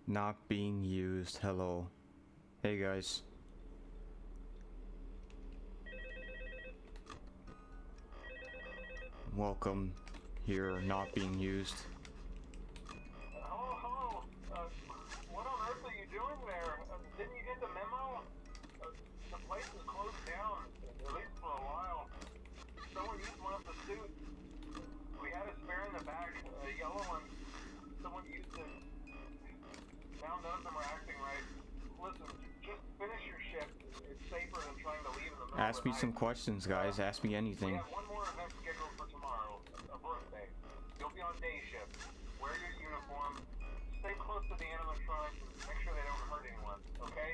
Not being used. Hello. Hey guys. Welcome here, not being used. Hello. What on earth are you doing there? Didn't you get the memo? The place is closed down, at least for a while. Someone used one of the suits. We had a spare in the back, a yellow one. Someone used it. Now none of them are acting right. Listen, just finish your shift. It's safer than trying to leave in the middle Ask of the me night. some questions, guys. Ask me We anything. have one more event scheduled for tomorrow, a birthday. You'll be on day shift. Wear your uniform. Stay close to the animatronics and make sure they don't hurt anyone, okay?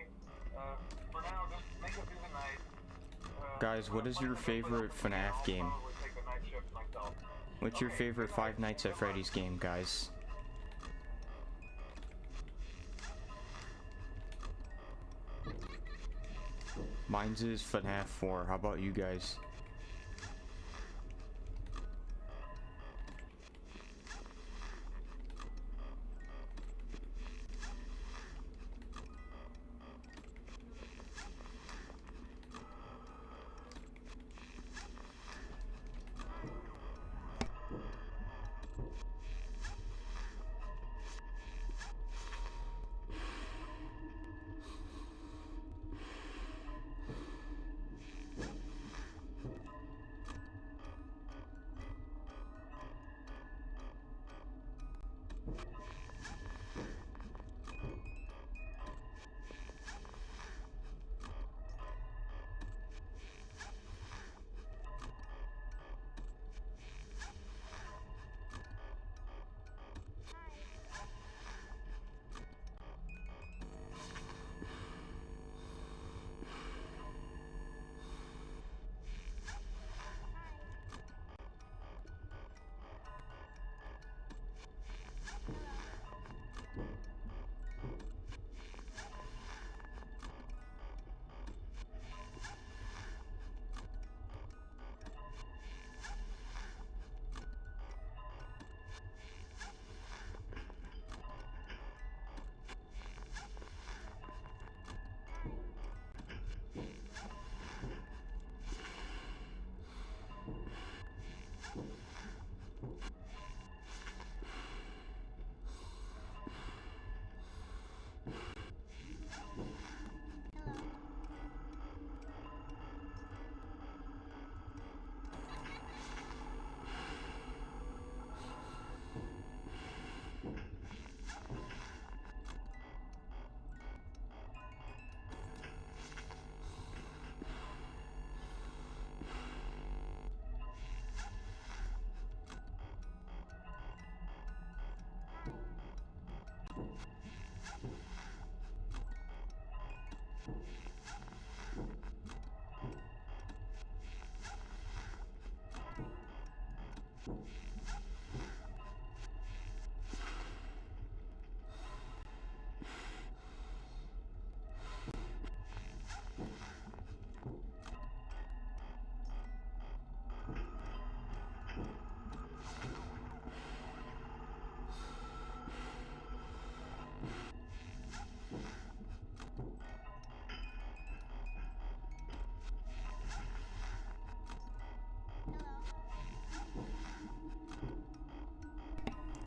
For now, just make it through the night. Guys, what is your favorite FNAF game? I'll probably take the night shift myself. What's your Okay, favorite good night. Five Nights at Good Freddy's luck. game, guys? Mine's is FNAF 4. How about you guys?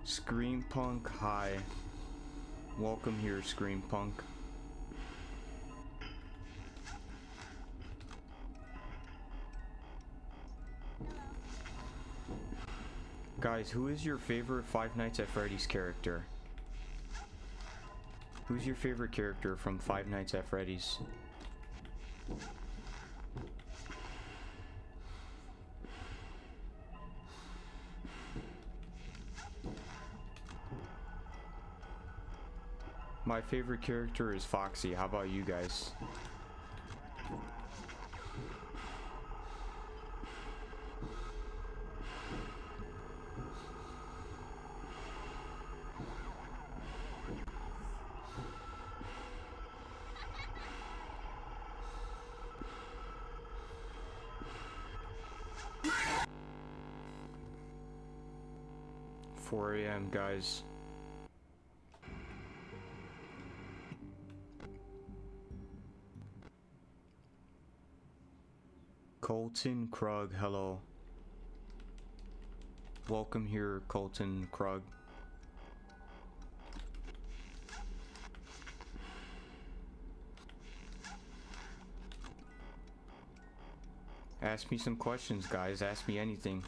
Scream Punk, hi. Welcome here, Scream Punk. Guys, who is your favorite Five Nights at Freddy's character? Who's your favorite character from Five Nights at Freddy's? My favorite character is Foxy. How about you guys? "4 a.m. guys. Colton Krug, hello. Welcome here, Colton Krug. Ask me some questions, guys. Ask me anything.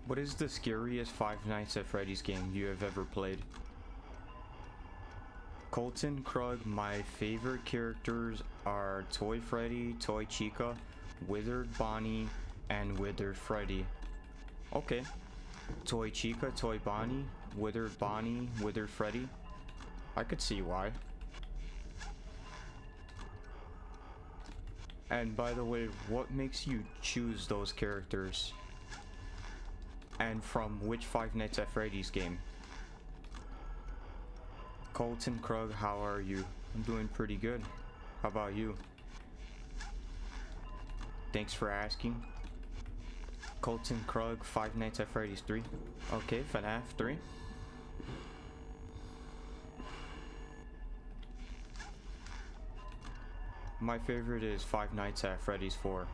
What is the scariest Five Nights at Freddy's game you have ever played? Colton Krug, my favorite characters are Toy Freddy, Toy Chica, Withered Bonnie, and Withered Freddy. Okay. Toy Chica, Toy Bonnie, Withered Freddy. I could see why. And by the way, what makes you choose those characters? And from which Five Nights at Freddy's game? Colton Krug, how are you? I'm doing pretty good. How about you? Thanks for asking. Colton Krug, Five Nights at Freddy's 3. Okay, FNAF 3. My favorite is Five Nights at Freddy's 4.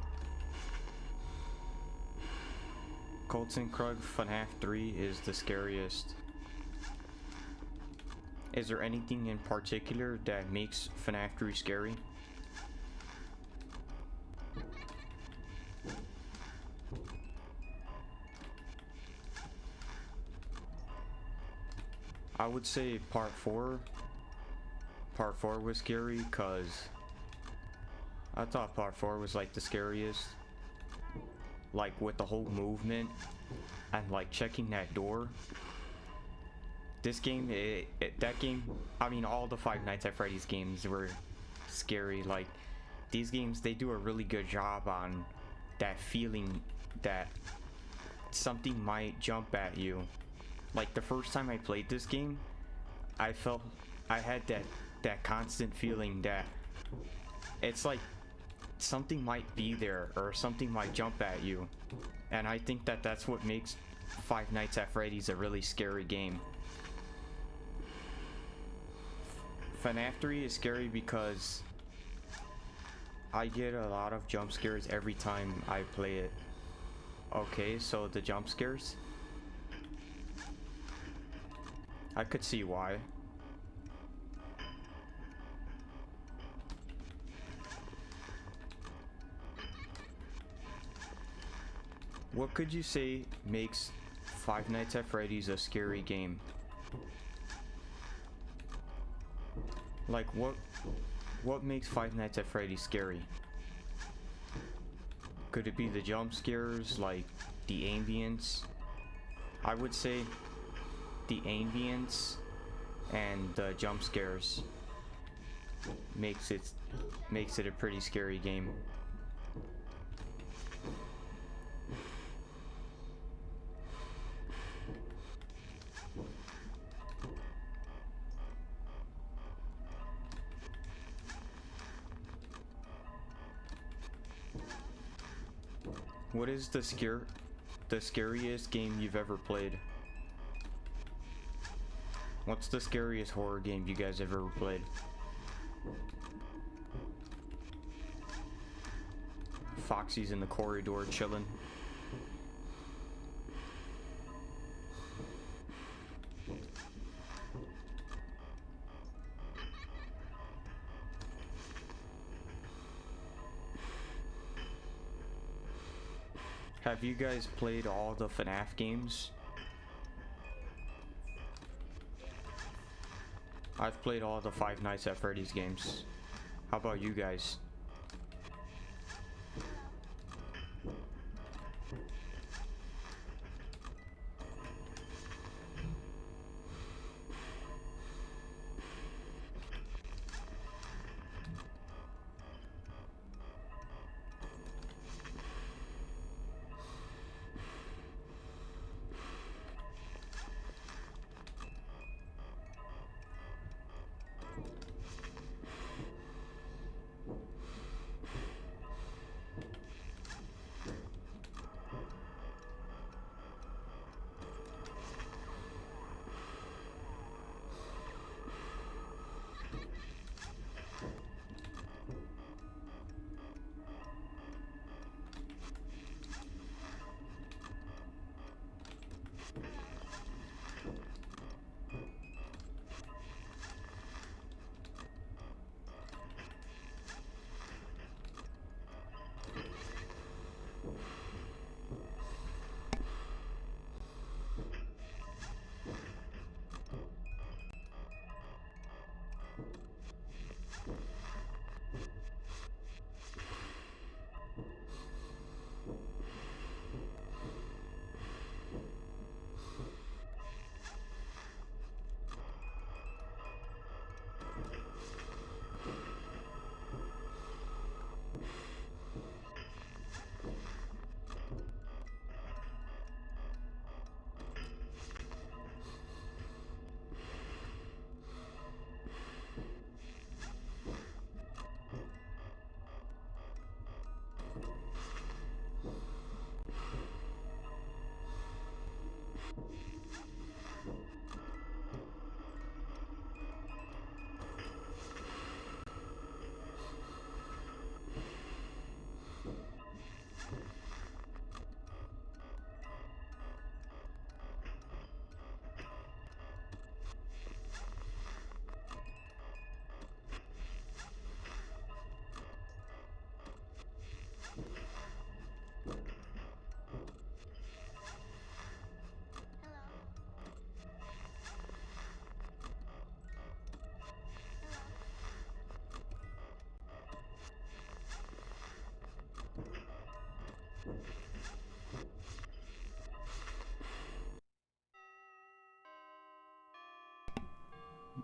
Colton Krug, FNAF 3 is the scariest. Is there anything in particular that makes FNAF 3 scary? I would say part 4. Part 4 was scary because I thought part 4 was like the scariest. Like with the whole movement and like checking that door. This game, that game, I mean all the Five Nights at Freddy's games were scary. Like these games, they do a really good job on that feeling that something might jump at you. Like the first time I played this game, I had that constant feeling that it's like something might be there or something might jump at you. And I think that that's what makes Five Nights at Freddy's a really scary game. FNAF 3 is scary because I get a lot of jump scares every time I play it. Okay, so the jump scares, I could see why. What could you say makes Five Nights at Freddy's a scary game? Like what makes Five Nights at Freddy's scary? Could it be the jump scares, like the ambience? I would say the ambience and the jump scares makes it a pretty scary game. What is the scariest game you've ever played? What's the scariest horror game you guys have ever played? Foxy's in the corridor chilling. Have you guys played all the FNAF games? I've played all the Five Nights at Freddy's games. How about you guys?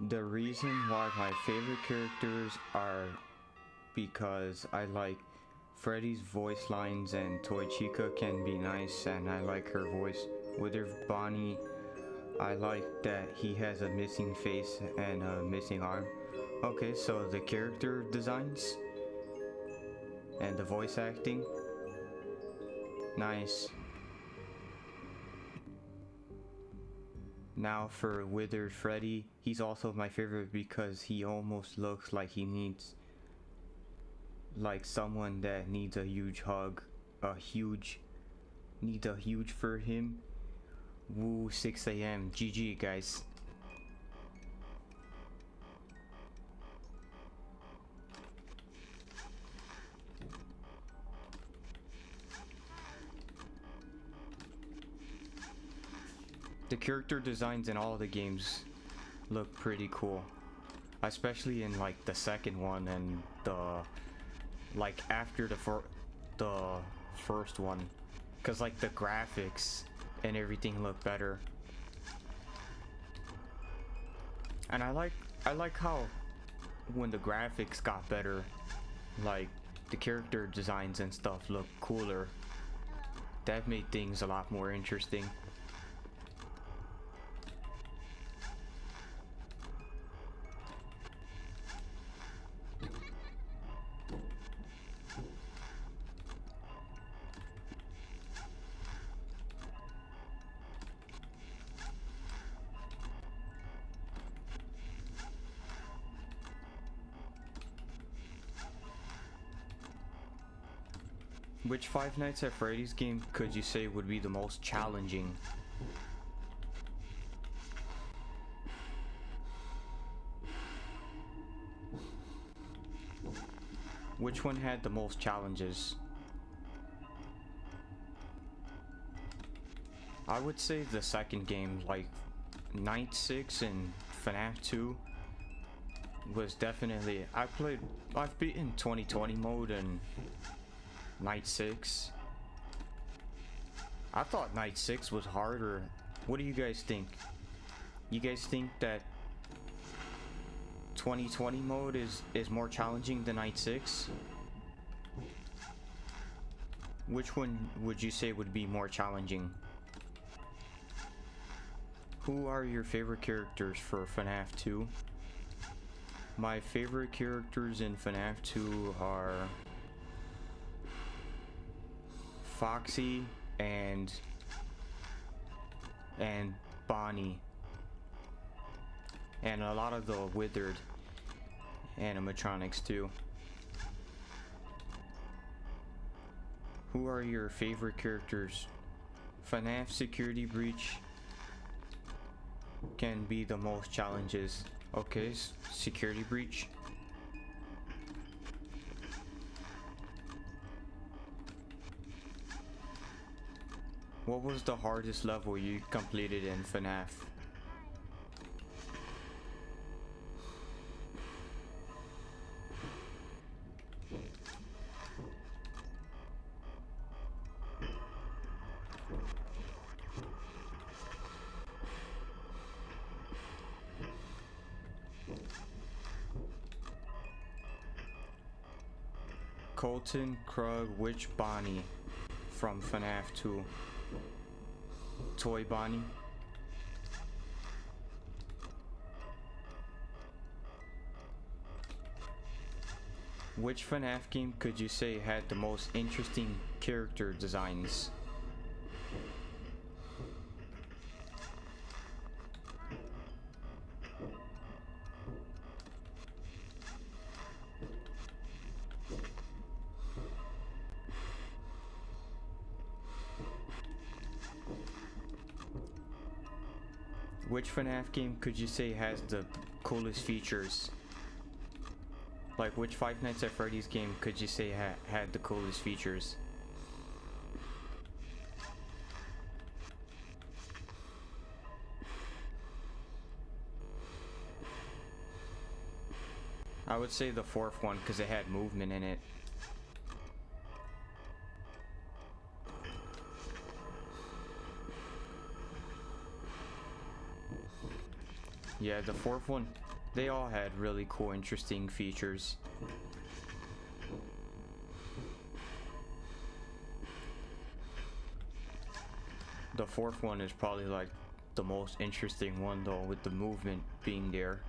The reason why my favorite characters are because I like Freddy's voice lines and Toy Chica can be nice and I like her voice. Wither Bonnie, I like that he has a missing face and a missing arm. Okay, so the character designs and the voice acting, nice. Now for Withered Freddy, he's also my favorite because he almost looks like he needs, like someone that needs a huge hug, needs a huge for him. Woo, 6 a.m. GG guys. The character designs in all the games look pretty cool, especially in like the second one and the like after the first one, cause like the graphics and everything look better. And I like how when the graphics got better, like the character designs and stuff look cooler. That made things a lot more interesting. Which Five Nights at Freddy's game could you say would be the most challenging? Which one had the most challenges? I would say the second game, like Night 6 and FNAF 2 was definitely, I've beaten 2020 mode and Night 6. I thought Night 6 was harder. What do you guys think? You guys think that 2020 mode is more challenging than Night 6? Which one would you say would be more challenging? Who are your favorite characters for FNAF 2? My favorite characters in FNAF 2 are Foxy and Bonnie, and a lot of the Withered animatronics too. Who are your favorite characters? FNAF Security Breach can be the most challenges. Okay, Security Breach. What was the hardest level you completed in FNAF? Colton, Krug, which Bonnie from FNAF 2? Toy Bonnie? Which FNAF game could you say had the most interesting character designs? Which FNAF game could you say has the coolest features? Like which Five Nights at Freddy's game could you say had the coolest features? I would say the fourth one because it had movement in it. Yeah, the fourth one They all had really cool, interesting features. The fourth one is probably like the most interesting one though, with the movement being there,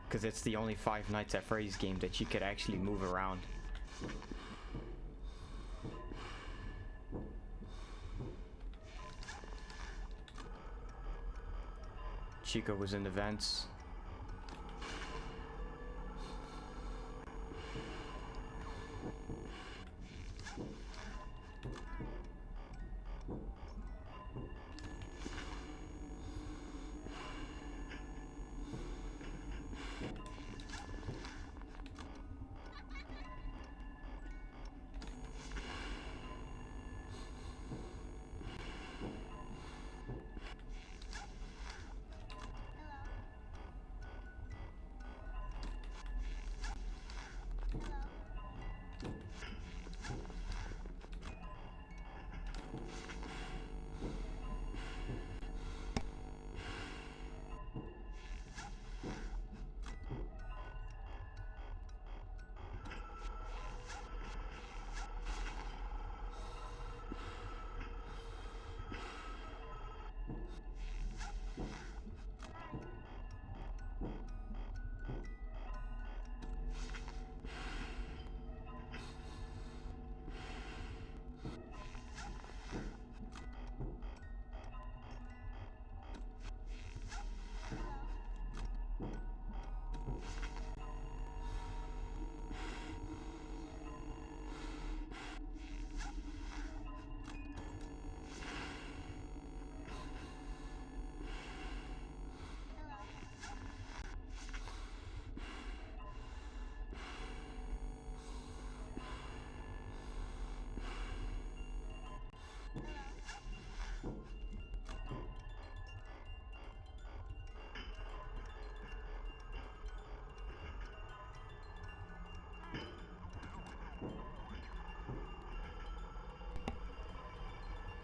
because it's the only Five Nights at Freddy's game that you could actually move around. Chica was in the vents.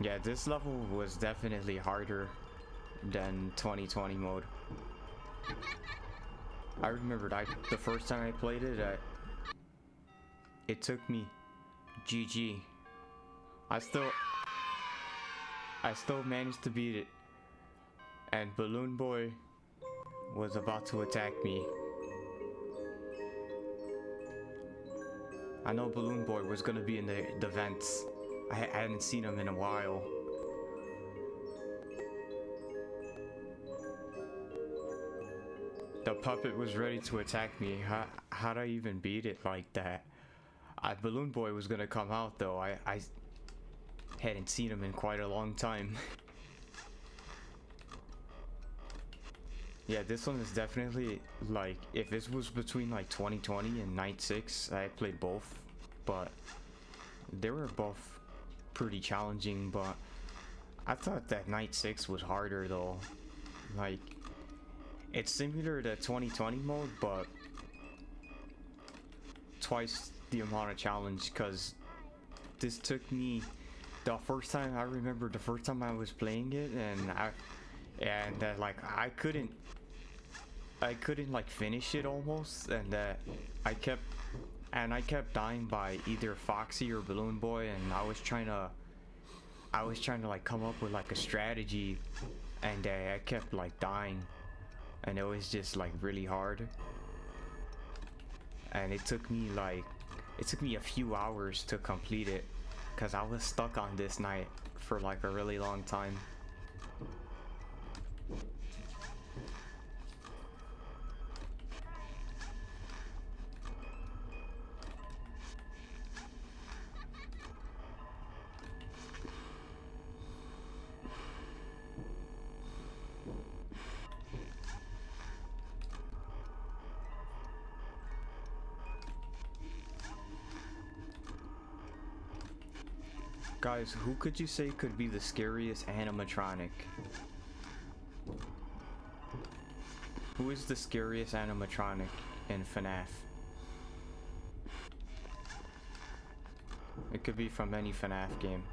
Yeah, this level was definitely harder than 2020 mode. I remember the first time I played it, it took me GG. I still managed to beat it, and Balloon Boy was about to attack me. I know Balloon Boy was gonna be in the vents. I hadn't seen him in a while. The puppet was ready to attack me. How'd I even beat it like that? Balloon Boy was gonna come out though. I hadn't seen him in quite a long time. Yeah, this one is definitely like, if this was between like 2020 and Night 6, I played both, but they were both pretty challenging, but I thought that Night 6 was harder though. Like, it's similar to 2020 mode, but twice the amount of challenge, because this took me, the first time I remember, the first time I was playing it, and like I couldn't like finish it almost, and I kept dying by either Foxy or Balloon Boy, and I was trying to like come up with like a strategy, and I kept like dying, and it was just like really hard, and it took me a few hours to complete it, because I was stuck on this night for like a really long time. Guys, who could you say could be the scariest animatronic? Who is the scariest animatronic in FNAF? It could be from any FNAF game.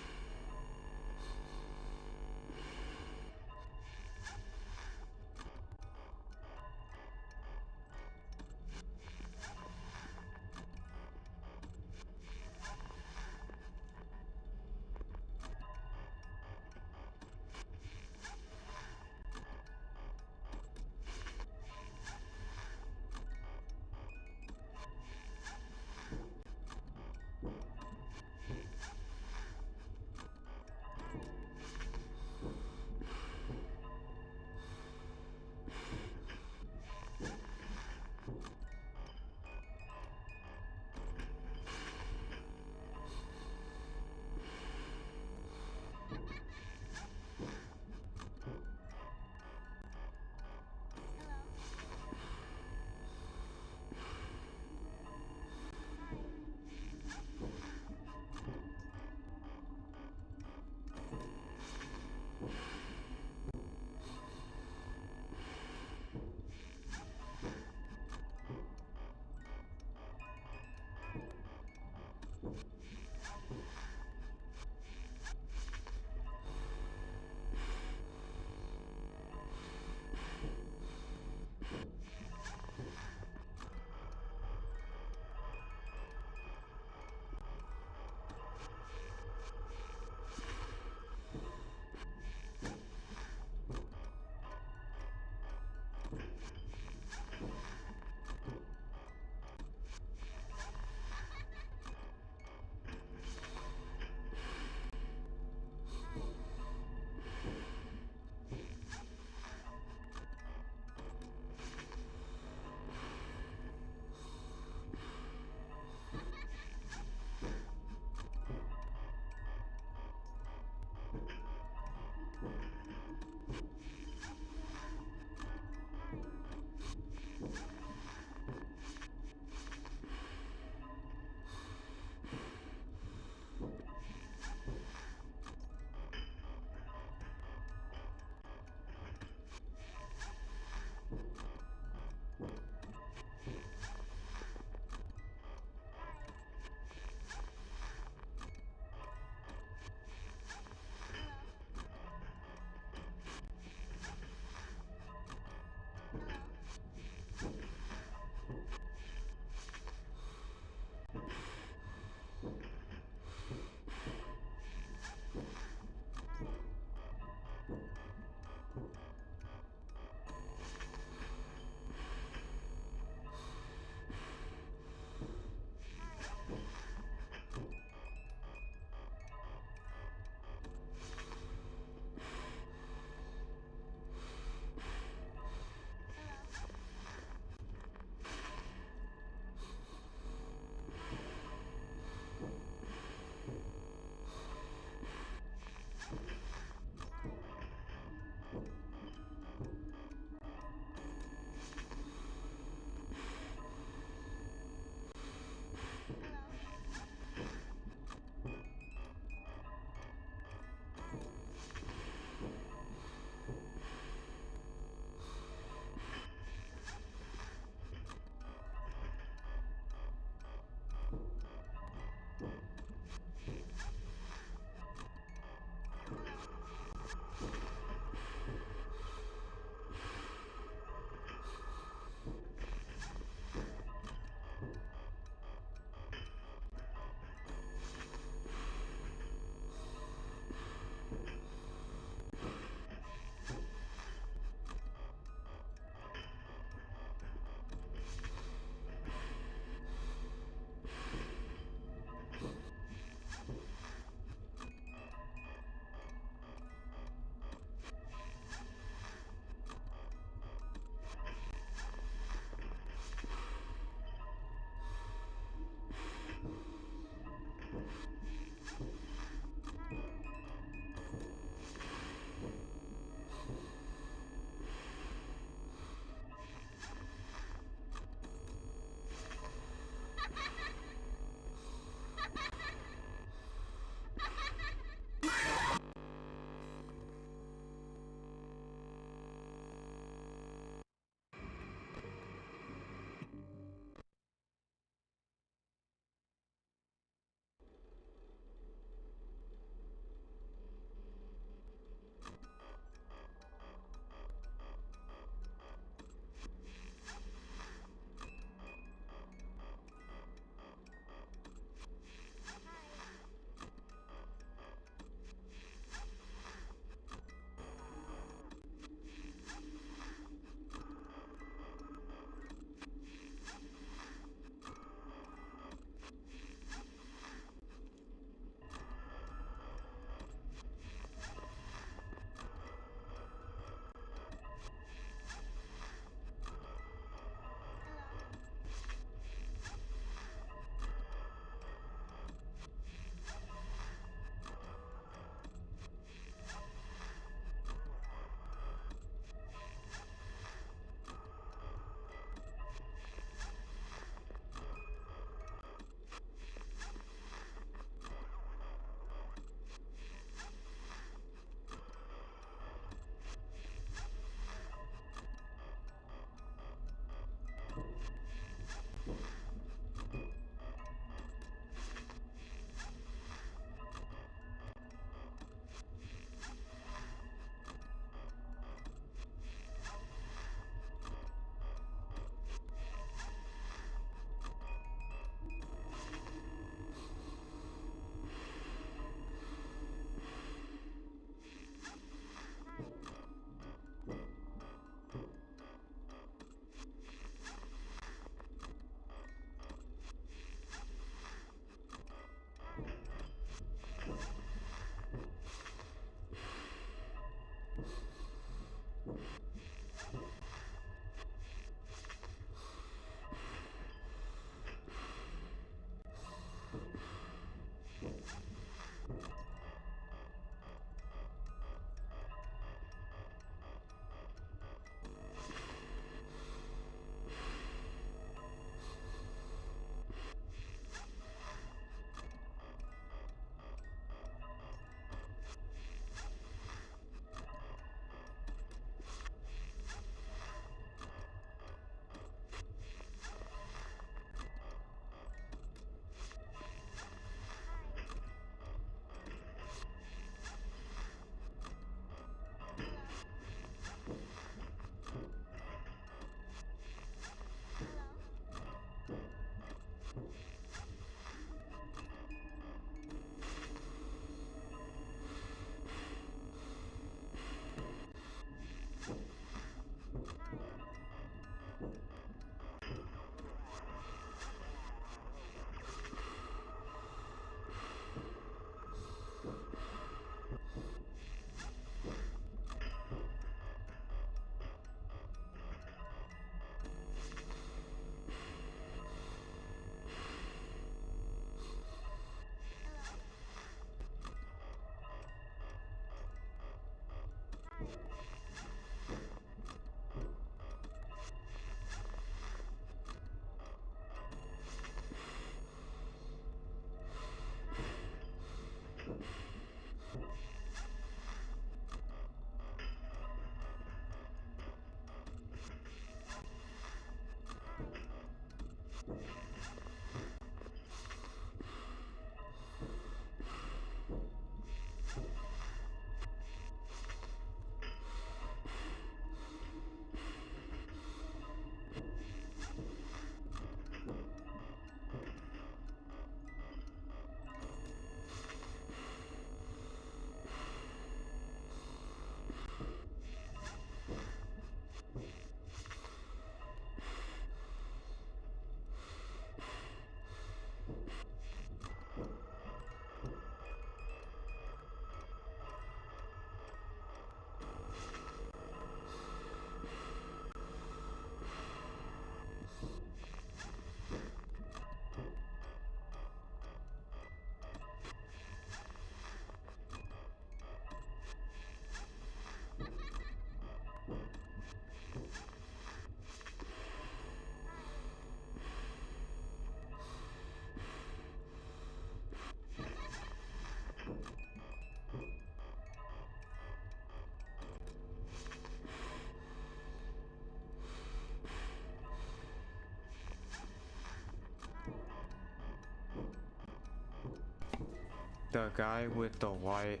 The guy with the white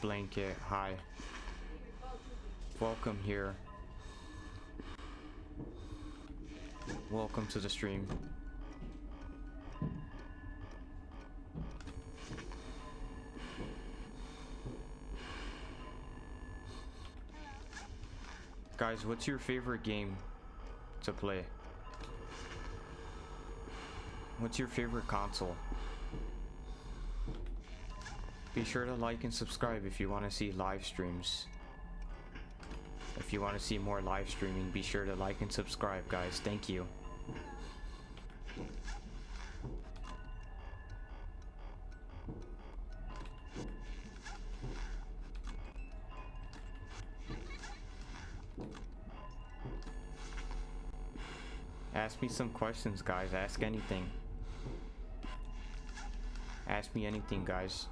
blanket, hi. Welcome here. Welcome to the stream. Guys, what's your favorite game to play? What's your favorite console? Be sure to like and subscribe if you want to see live streams. If you want to see more live streaming, be sure to like and subscribe, guys. Thank you. Ask me some questions, guys. Ask anything. Ask me anything, guys.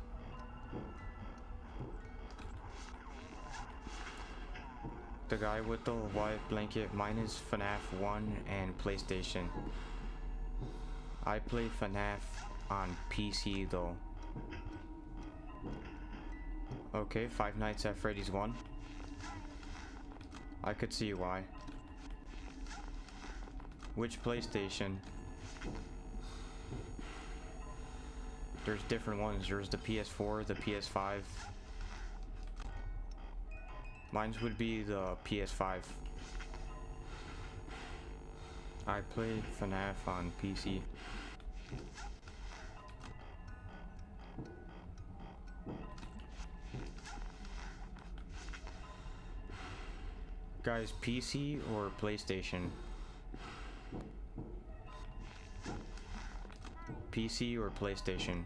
The guy with the white blanket, mine is FNAF 1 and PlayStation. I play FNAF on PC though. Okay, Five Nights at Freddy's 1. I could see why. Which PlayStation? There's different ones. There's the PS4, the PS5. Mine would be the PS5. I play FNAF on PC. Guys, PC or PlayStation? PC or PlayStation?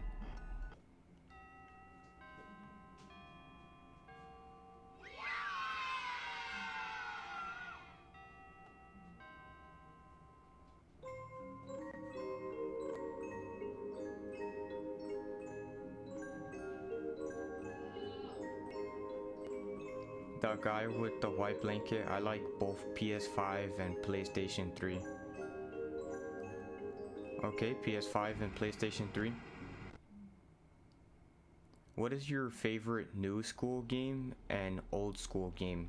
The guy with the white blanket, I like both PS5 and PlayStation 3. Okay, PS5 and PlayStation 3. What is your favorite new school game and old school game?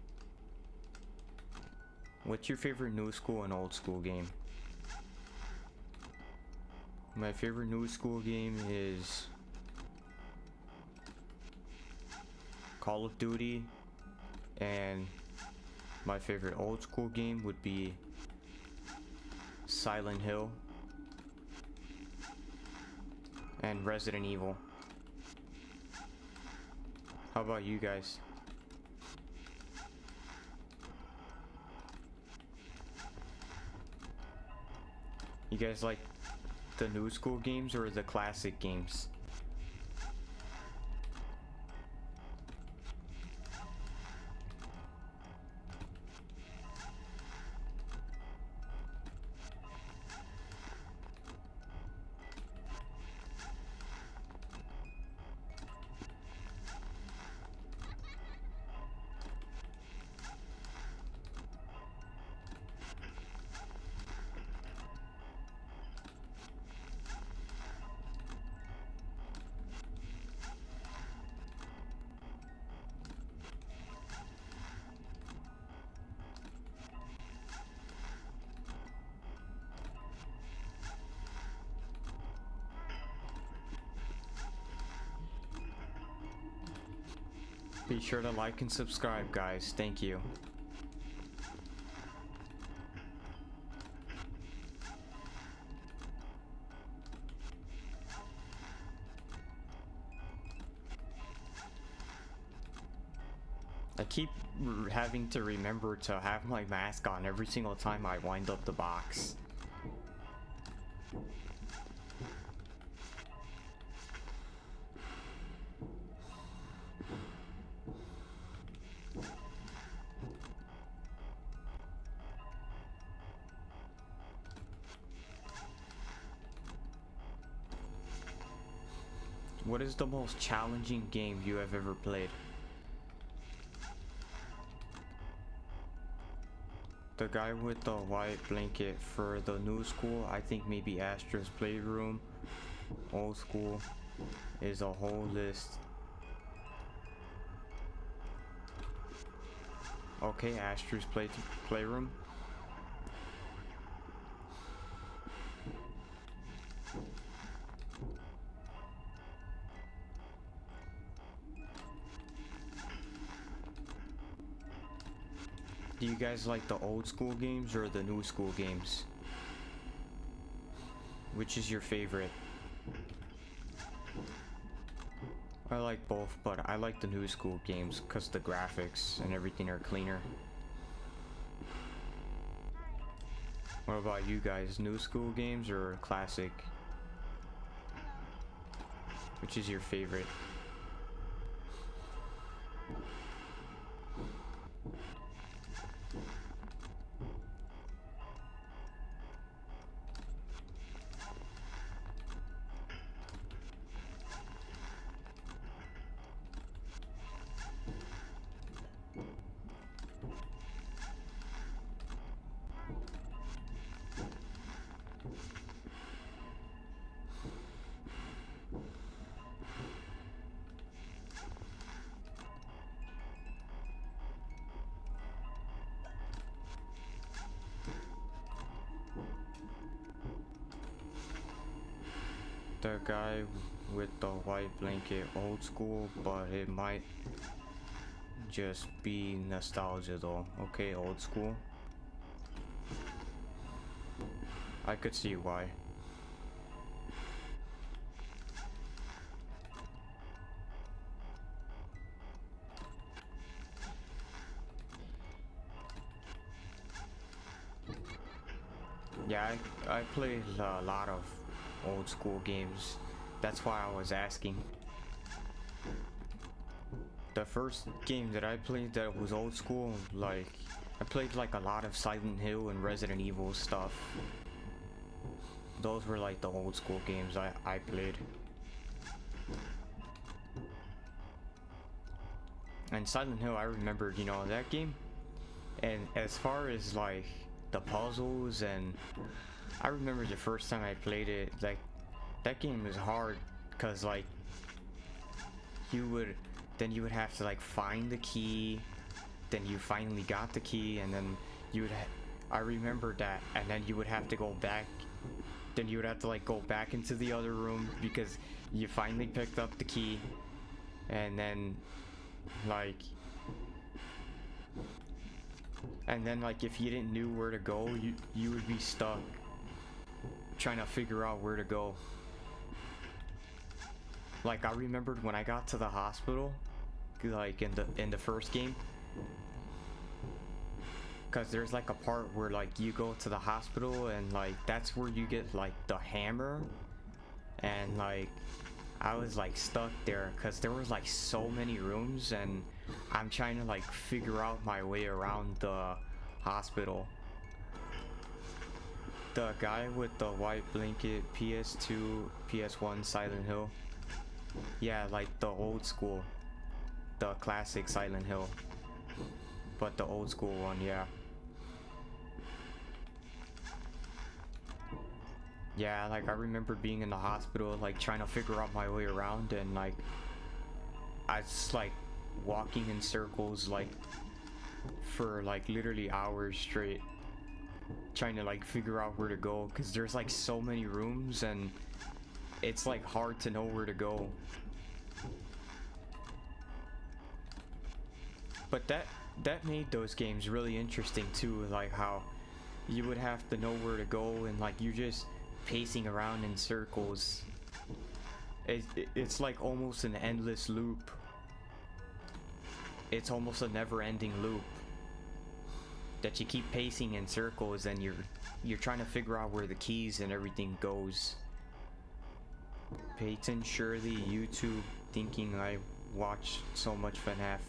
What's your favorite new school and old school game? My favorite new school game is Call of Duty, and my favorite old school game would be Silent Hill and Resident Evil. How about you guys? You guys like the new school games or the classic games? Be sure to like and subscribe, guys. Thank you. I keep having to remember to have my mask on every single time I wind up the box. What is the most challenging game you have ever played? The guy with the white blanket, for the new school, I think maybe Astra's Playroom. Old school, is a whole list. Okay, Astra's playroom. Do you guys like the old school games or the new school games? Which is your favorite? I like both, but I like the new school games because the graphics and everything are cleaner. What about you guys? New school games or classic? Which is your favorite? The guy with the white blanket, old school, but it might just be nostalgia though. Okay, old school. I could see why. Yeah, I played a lot of old school games. That's why I was asking. The first game that I played that was old school, like, I played like a lot of Silent Hill and Resident Evil stuff. Those were like the old school games I played. And Silent Hill, I remembered, you know, that game. And as far as like the puzzles, and I remember the first time I played it, like, that game was hard because like you would have to like find the key, then you finally got the key, and then you would I remember that, and then you would have to go back, then you would have to like go back into the other room because you finally picked up the key, and then like if you didn't know where to go, you would be stuck trying to figure out where to go. Like, I remembered when I got to the hospital, like in the first game, because there's like a part where like you go to the hospital and like that's where you get like the hammer, and like I was like stuck there because there was like so many rooms, and I'm trying to like figure out my way around the hospital. The guy with the white blanket, PS2, PS1, Silent Hill. Yeah, like the old school, the classic Silent Hill, but the old school one, yeah. Yeah, like I remember being in the hospital, like trying to figure out my way around, and like I was like walking in circles like for like literally hours straight, trying to like figure out where to go, because there's like so many rooms and it's like hard to know where to go. But that made those games really interesting too, like how you would have to know where to go, and like you're just pacing around in circles. It's like almost an endless loop. It's almost a never-ending loop that you keep pacing in circles, and you're trying to figure out where the keys and everything goes. Peyton Shirley, YouTube, thinking I watched so much FNAF.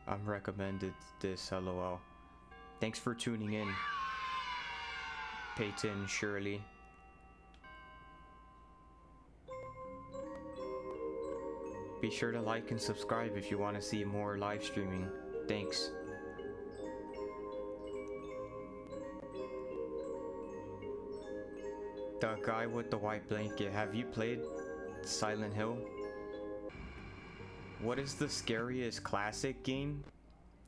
I'm recommended this, lol. Thanks for tuning in, Peyton Shirley. Be sure to like and subscribe if you want to see more live streaming. Thanks. The guy with the white blanket, have you played Silent Hill. What is the scariest classic game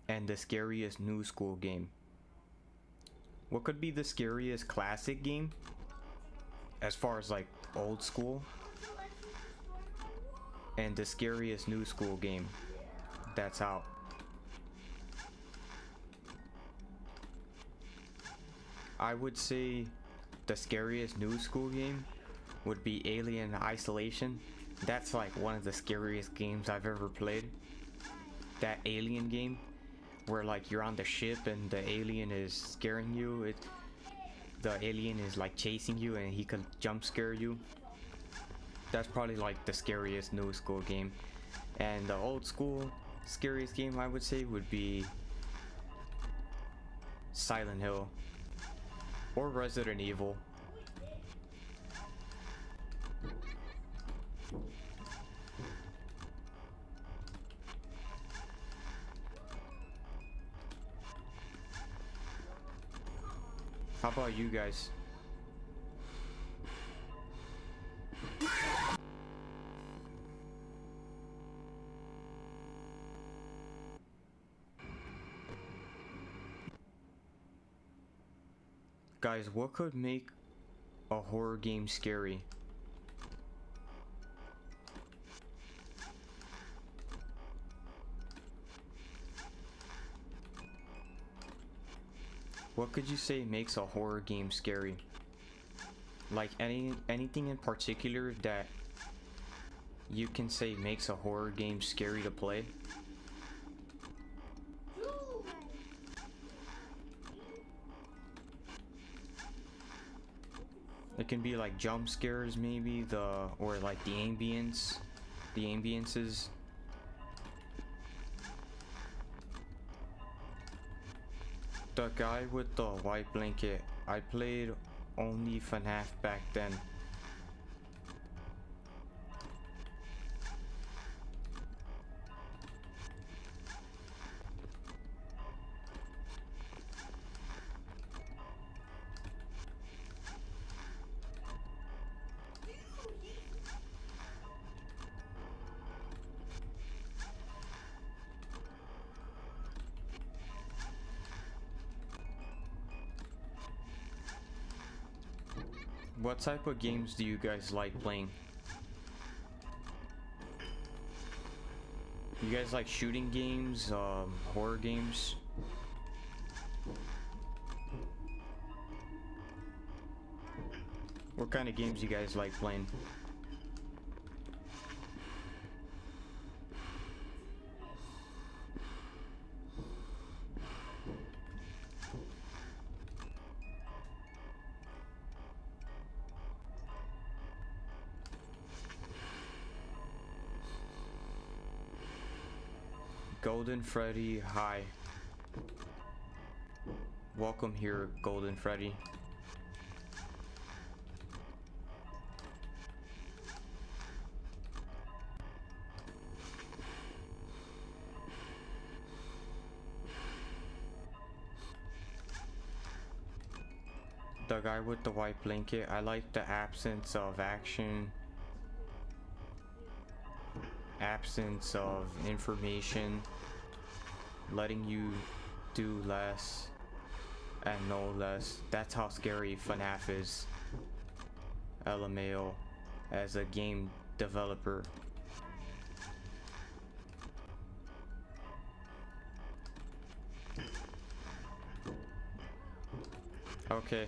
and the scariest new school game? What could be the scariest classic game as far as like old school, and the scariest new school game that's out? I would say the scariest new school game would be Alien Isolation. That's like one of the scariest games I've ever played. That Alien game where like you're on the ship and the alien is scaring you. The alien is like chasing you and he could jump scare you. That's probably like the scariest new school game. And the old school scariest game I would say would be Silent Hill or Resident Evil. How about you guys? Guys, what could make a horror game scary? What could you say makes a horror game scary? Like anything in particular that you can say makes a horror game scary to play? It can be like jump scares maybe, or like the ambiences. The guy with the white blanket, I played only FNAF back then. What type of games do you guys like playing? You guys like shooting games, horror games? What kind of games you guys like playing? Golden Freddy, hi. Welcome here, Golden Freddy. The guy with the white blanket, I like the absence of action, absence of information, letting you do less and know less. That's how scary FNAF is. LMAO as a game developer. Okay,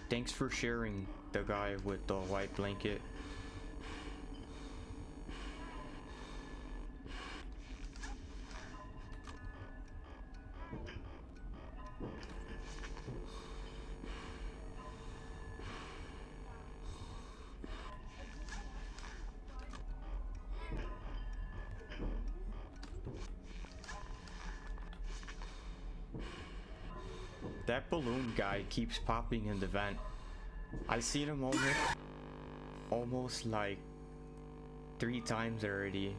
thanks for sharing, the guy with the white blanket. That balloon guy keeps popping in the vent. I seen him almost like 3 times already.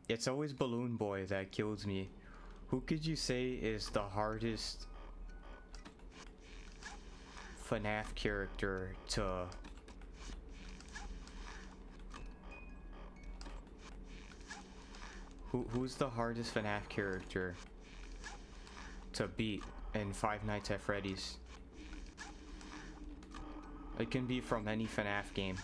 It's always Balloon Boy that kills me. Who could you say is the hardest FNAF character to who's the hardest FNAF character to beat in Five Nights at Freddy's? It can be from any FNAF game.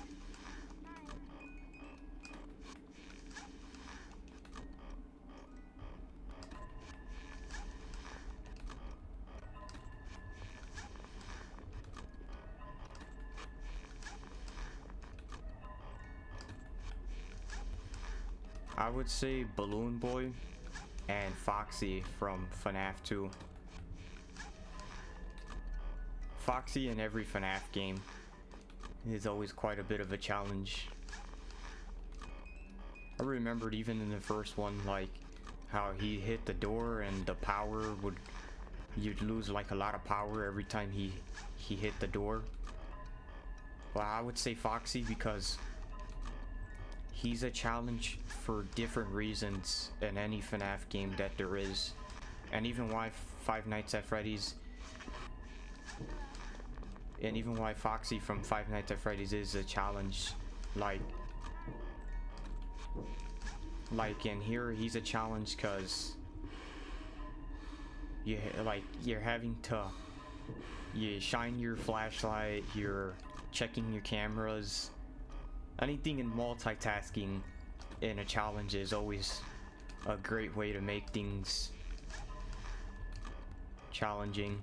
I would say Balloon Boy and Foxy from FNAF 2. Foxy in every FNAF game is always quite a bit of a challenge. I remembered even in the first one, like how he hit the door and the power would, you'd lose like a lot of power every time he hit the door. Well, I would say Foxy because he's a challenge for different reasons in any FNAF game that there is. And even why Five Nights at Freddy's, and even why Foxy from Five Nights at Freddy's is a challenge. Like in here, he's a challenge because you're having to, you shine your flashlight, you're checking your cameras. Anything in multitasking in a challenge is always a great way to make things challenging.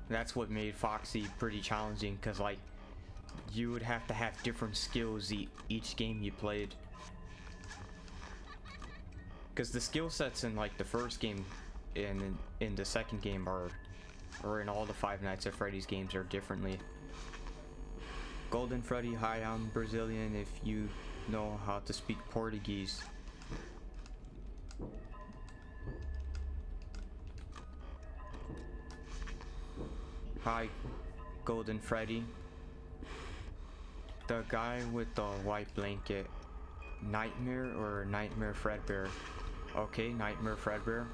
That's what made Foxy pretty challenging, because like you would have to have different skills each game you played. Because the skill sets in like the first game and in the second game or in all the Five Nights at Freddy's games are differently. Golden Freddy, hi, I'm Brazilian if you know how to speak Portuguese. Hi, Golden Freddy. The guy with the white blanket, Nightmare or Nightmare Fredbear? Okay, Nightmare Fredbear.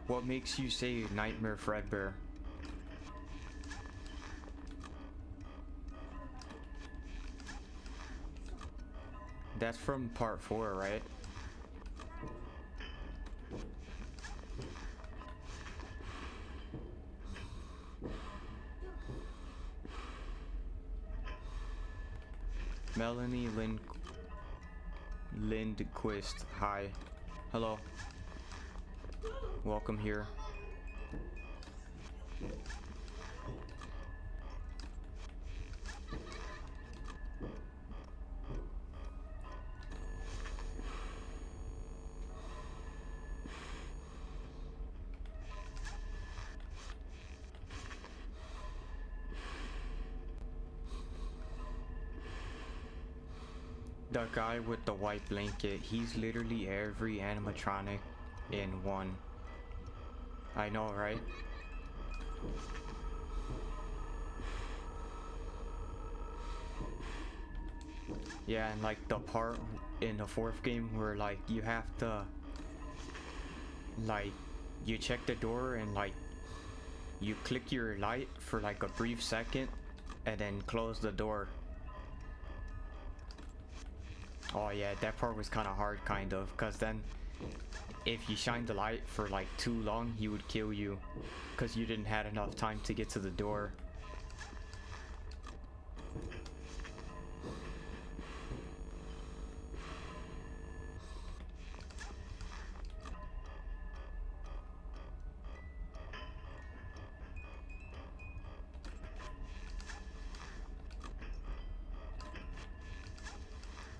What makes you say Nightmare Fredbear? That's from part 4, right? Melanie Lindquist, hi. Hello. Welcome here. The guy with the white blanket, he's literally every animatronic in one. I know, right? Yeah, and like the part in the fourth game where like you have to, like, you check the door and like you click your light for like a brief second and then close the door. Oh yeah, that part was kind of hard, kind of, because then if you shine the light for like too long, he would kill you because you didn't have enough time to get to the door.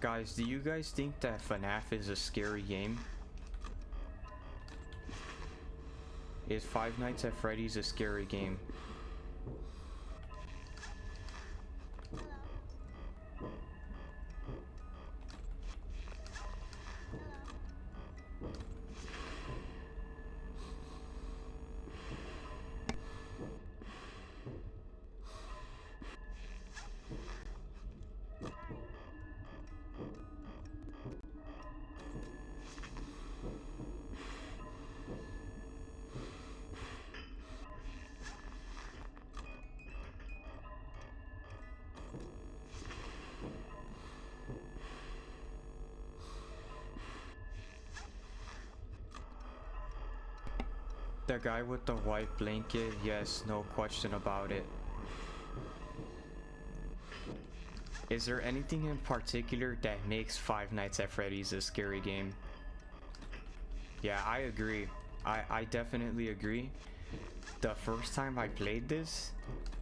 Guys, do you guys think that FNAF is a scary game? Is Five Nights at Freddy's a scary game? The guy with the white blanket, yes, no question about it. Is there anything in particular that makes Five Nights at Freddy's a scary game? Yeah, I agree. I definitely agree. The first time I played this,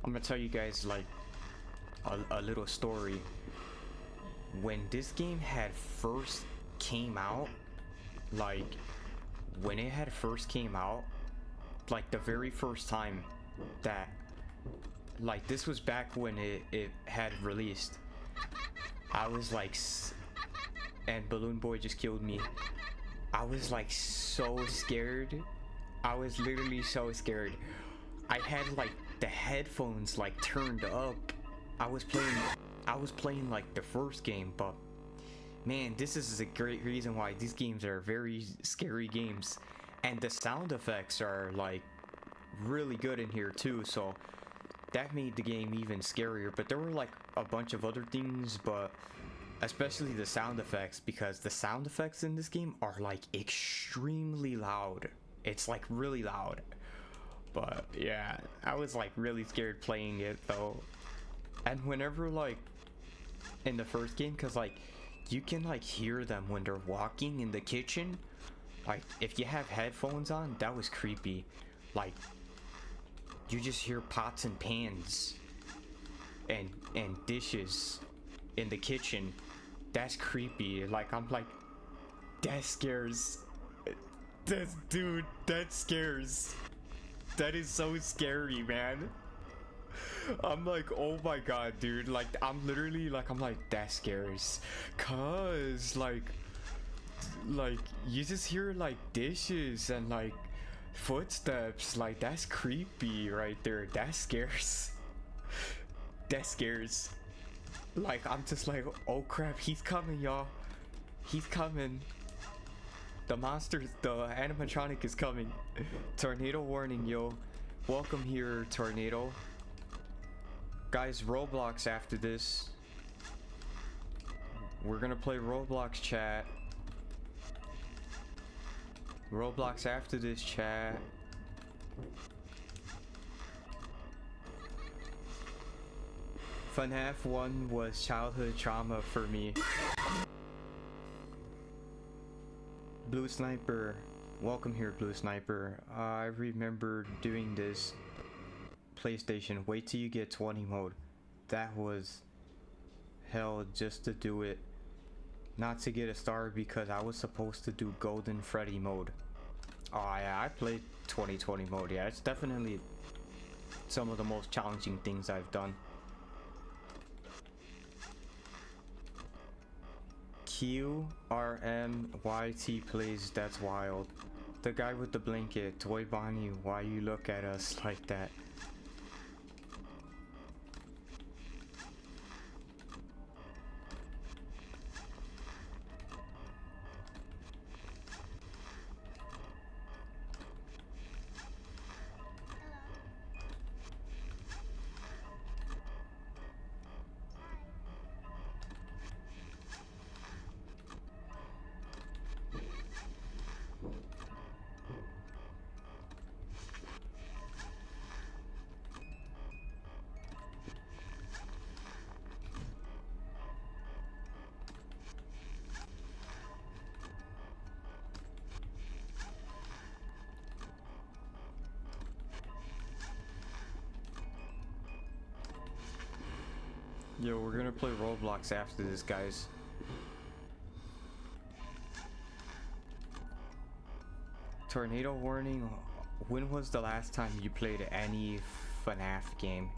I'm gonna tell you guys like a little story. When this game had first came out, like when it had first came out, like the very first time that, like this was back when it had released, I was like, and Balloon Boy just killed me. I was like so scared. I was literally so scared. I had like the headphones like turned up. I was playing like the first game, but man, this is a great reason why these games are very scary games. And the sound effects are like really good in here too, so that made the game even scarier. But there were like a bunch of other things, but especially the sound effects, because the sound effects in this game are like extremely loud. It's like really loud. But yeah, I was like really scared playing it though. And whenever like in the first game, cause like you can like hear them when they're walking in the kitchen. Like if you have headphones on, that was creepy. Like you just hear pots and pans and dishes in the kitchen. That's creepy. Like I'm like, that scares. Dude, that scares. That is so scary, man. I'm like, oh my god, dude. Like I'm literally like, I'm like, that scares. Cause like you just hear like dishes and like footsteps. Like that's creepy right there. That scares. That scares. Like I'm just like, oh crap, he's coming, y'all. He's coming. The monster, the animatronic is coming. Tornado warning, yo. Welcome here, Tornado. Guys, Roblox after this. We're gonna play Roblox, chat. Roblox after this, chat. FNAF 1 was childhood trauma for me. Blue Sniper, welcome here, Blue Sniper. I remember doing this PlayStation, wait till you get 20 mode. That was hell just to do it. Not to get a star because I was supposed to do Golden Freddy mode. Oh yeah, I played 2020 mode. Yeah, it's definitely some of the most challenging things I've done. QRMYT plays, that's wild. The guy with the blanket, Toy Bonnie, why you look at us like that? Yo, we're gonna play Roblox after this, guys. Tornado warning, when was the last time you played any FNAF game?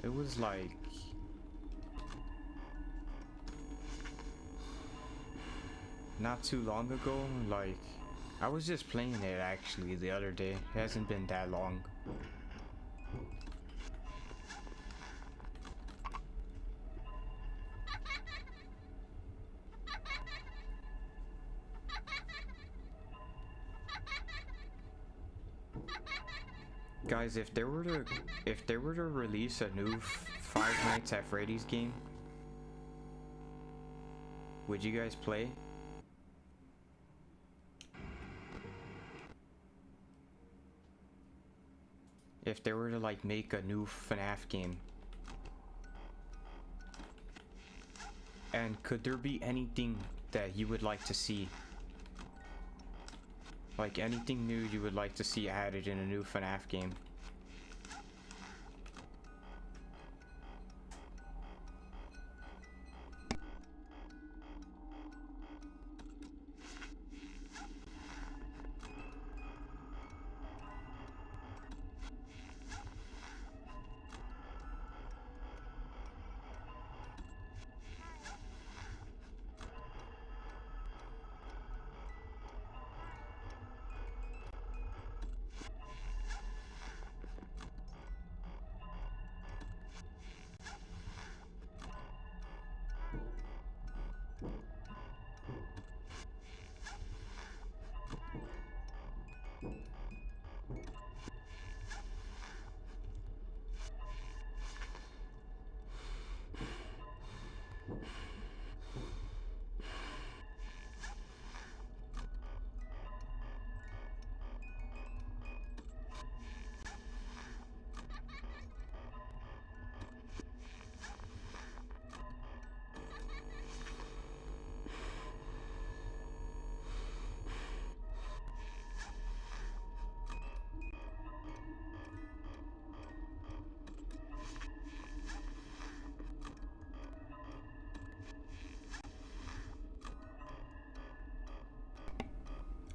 It was like... not too long ago. Like, I was just playing it actually the other day. It hasn't been that long. Guys, if they were to release a new Five Nights at Freddy's game, would you guys play? if they were to like make a new FNAF game, and could there be anything that you would like to see? Like anything new you would like to see added in a new FNAF game?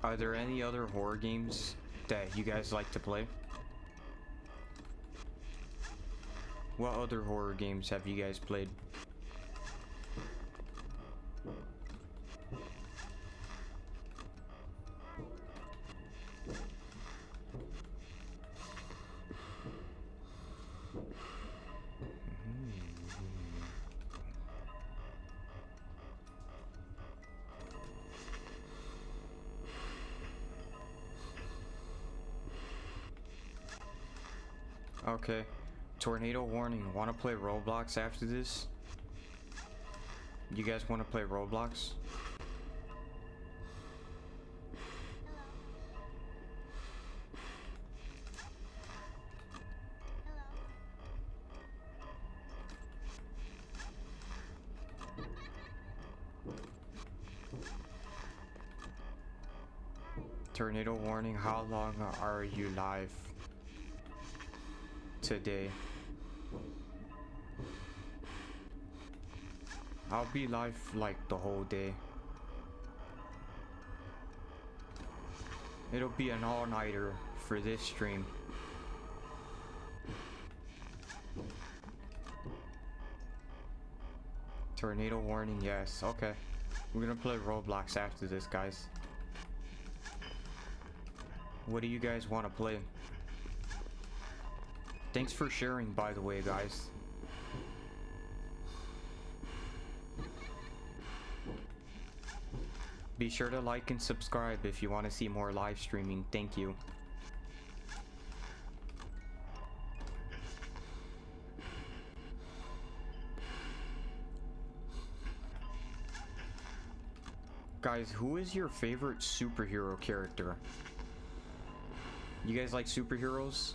Are there any other horror games that you guys like to play? What other horror games have you guys played? Okay. Tornado warning. Want to play Roblox after this? You guys want to play Roblox? Tornado warning. How long are you live today? I'll be live like the whole day. It'll be an all-nighter for this stream. Tornado warning, yes. Okay. We're gonna play Roblox after this, guys. What do you guys want to play? Thanks for sharing, by the way, guys. Be sure to like and subscribe if you want to see more live streaming. Thank you. Guys, who is your favorite superhero character? You guys like superheroes?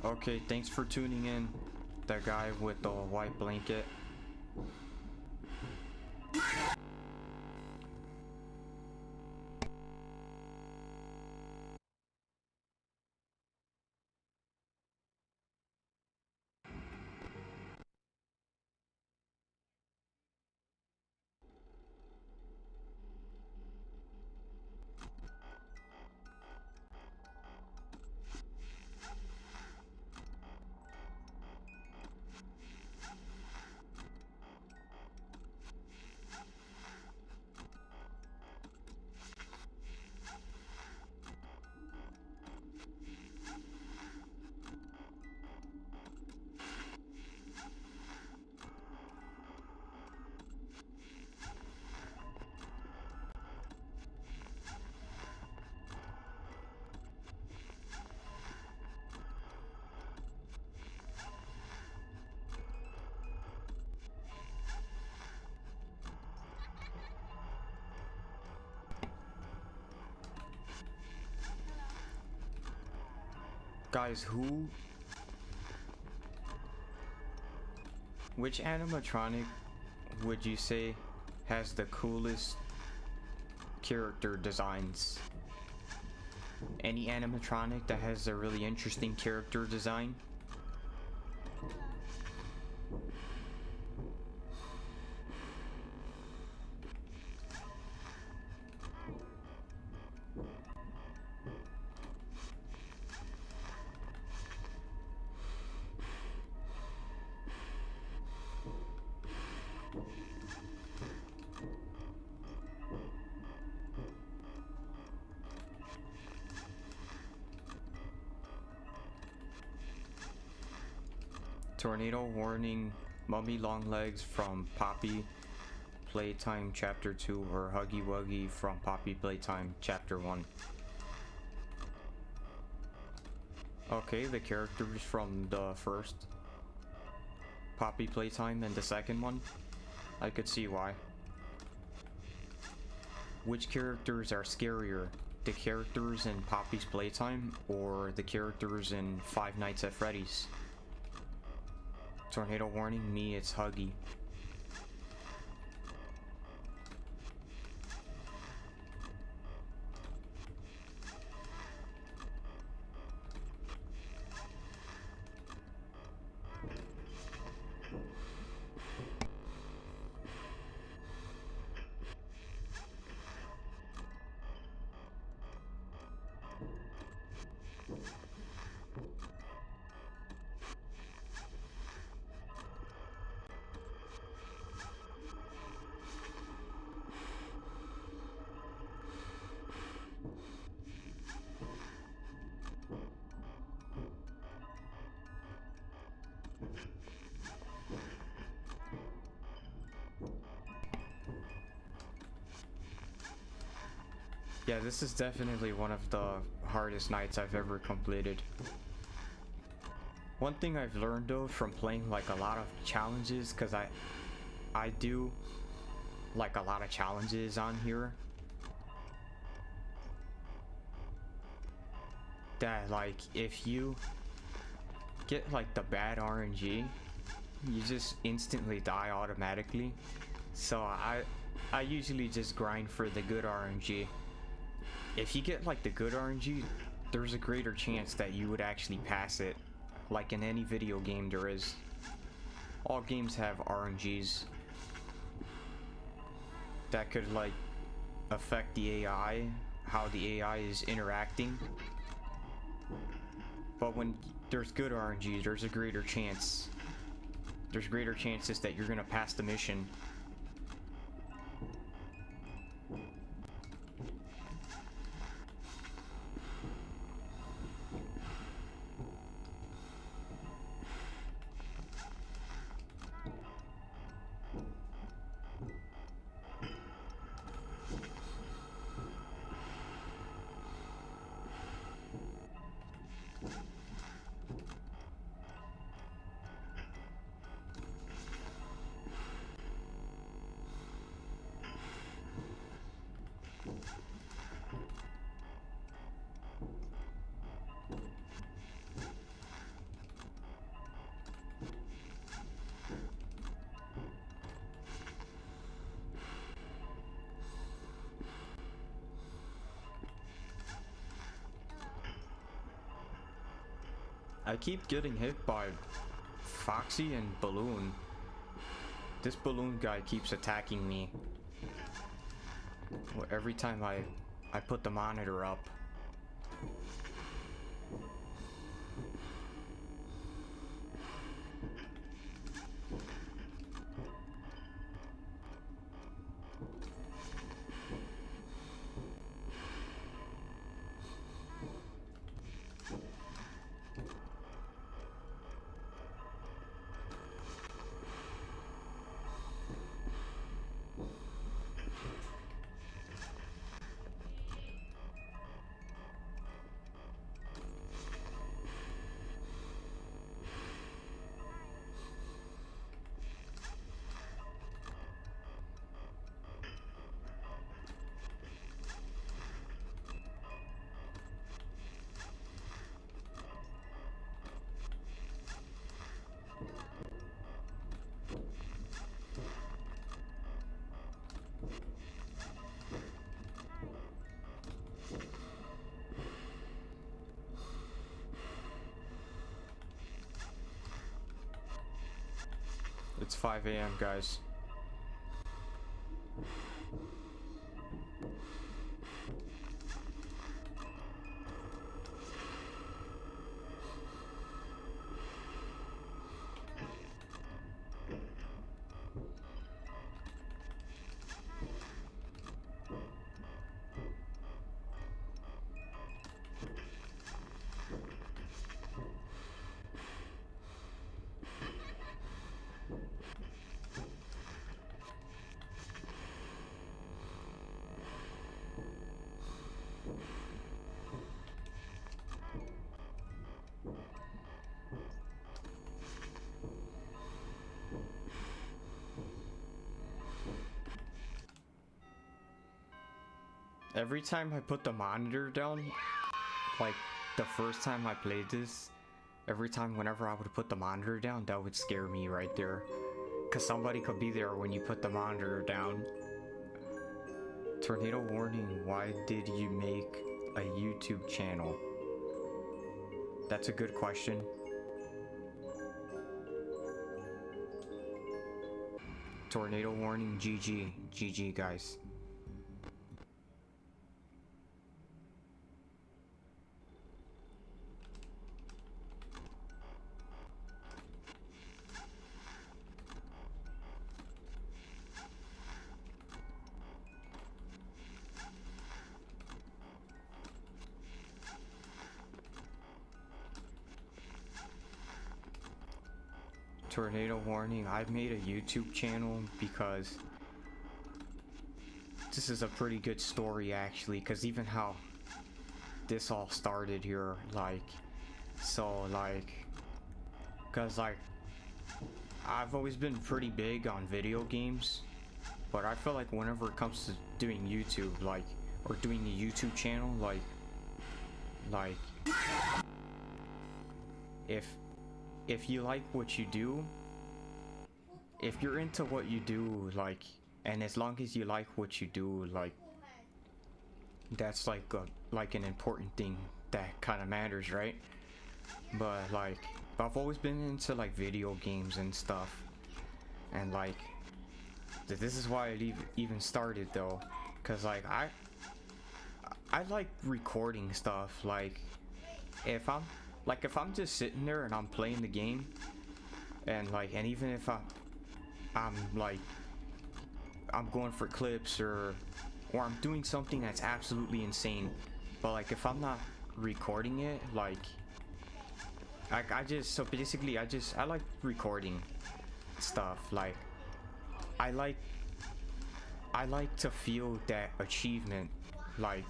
Okay, thanks for tuning in. That guy with the white blanket. Guys, which animatronic would you say has the coolest character designs? Any animatronic that has a really interesting character design? Tornado Warning, Mummy Longlegs from Poppy Playtime Chapter 2, or Huggy Wuggy from Poppy Playtime Chapter 1. Okay, the characters from the first Poppy Playtime and the second one, I could see why. Which characters are scarier? The characters in Poppy's Playtime or the characters in Five Nights at Freddy's? Tornado Warning, me, it's Huggy. Yeah, this is definitely one of the hardest nights I've ever completed. One thing I've learned though from playing like a lot of challenges, because I do like a lot of challenges on here, that like if you get like the bad RNG, you just instantly die automatically. So I usually just grind for the good RNG. If you get like the good RNG, there's a greater chance that you would actually pass it. Like in any video game there is. All games have RNGs that could like affect the AI, how the AI is interacting. But when there's good RNG, there's a greater chance. There's greater chances that you're gonna pass the mission. I keep getting hit by Foxy and Balloon. This balloon guy keeps attacking me every time I put the monitor up. It's 5 a.m. guys. Every time I put the monitor down, like the first time I played this, every time whenever I would put the monitor down, that would scare me right there. Cause somebody could be there when you put the monitor down. Tornado warning, why did you make a YouTube channel? That's a good question. Tornado warning, GG. GG guys. Tornado warning, I've made a YouTube channel because this is a pretty good story actually, because even how this all started here, like, so like, because like I've always been pretty big on video games, but I feel like whenever it comes to doing YouTube, like, or doing a YouTube channel, like if you like what you do, if you're into what you do, like, and as long as you like what you do, like, that's like an important thing that kind of matters, right? But like, I've always been into like video games and stuff, and like this is why it even started though, because like I like recording stuff. Like if I'm just sitting there and I'm playing the game, and like, and even if I'm like, I'm going for clips or I'm doing something that's absolutely insane, but like if I'm not recording it, like I just, so basically I like recording stuff. Like I like to feel that achievement, like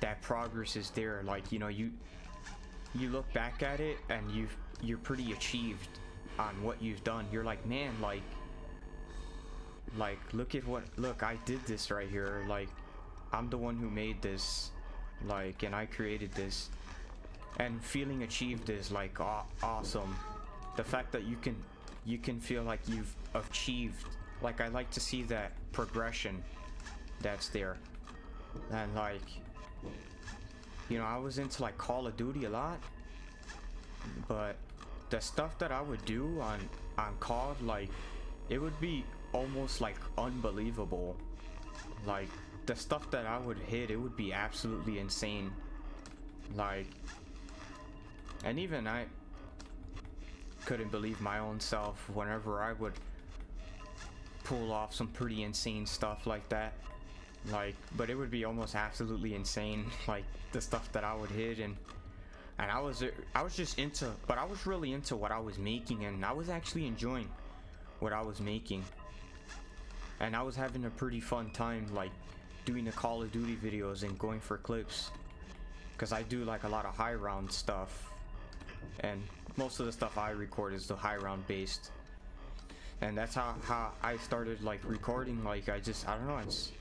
that progress is there. Like, you know, you look back at it and you're pretty achieved on what you've done. You're like, man, like look, I did this right here. Like, I'm the one who made this, like, and I created this. And feeling achieved is like awesome. The fact that you can feel like you've achieved, like, I like to see that progression that's there. And like, you know, I was into like Call of Duty a lot, but the stuff that I would do on COD, like, it would be almost like unbelievable. Like the stuff that I would hit, it would be absolutely insane. Like, and even I couldn't believe my own self whenever I would pull off some pretty insane stuff like that. Like, but it would be almost absolutely insane, like the stuff that I would hit. And I was just into, but I was really into what I was making, and I was actually enjoying what I was making, and I was having a pretty fun time, like doing the Call of Duty videos and going for clips, because I do like a lot of high round stuff, and most of the stuff I record is the high round based, and that's how I started like recording. Like I don't know, it's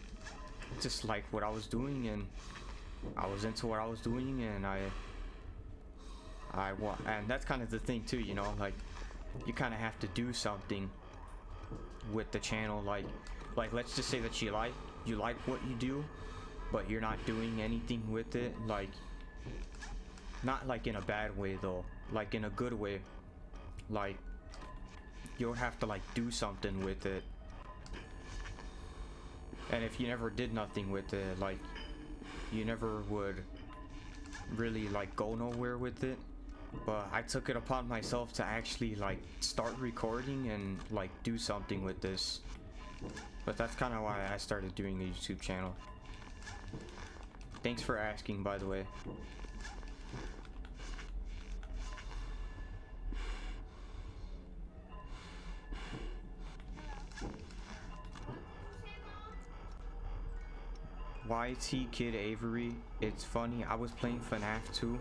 just like what I was doing, and I was into what I was doing, and and that's kind of the thing too, you know, like you kind of have to do something with the channel. Like let's just say that you like what you do, but you're not doing anything with it. Like, not like in a bad way though, like in a good way. Like, you'll have to like do something with it. And if you never did nothing with it, like you never would really like go nowhere with it. But I took it upon myself to actually like start recording and like do something with this. But that's kind of why I started doing the YouTube channel. Thanks for asking, by the way. YT Kid Avery, it's funny, I was playing FNAF 2,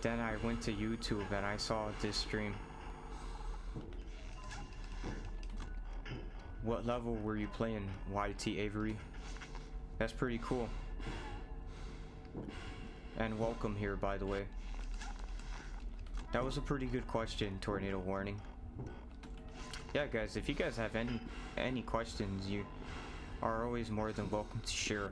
then I went to YouTube and I saw this stream. What level were you playing, YT Avery? That's pretty cool. And welcome here, by the way. That was a pretty good question, Tornado Warning. Yeah, guys, if you guys have any questions, you are always more than welcome to share.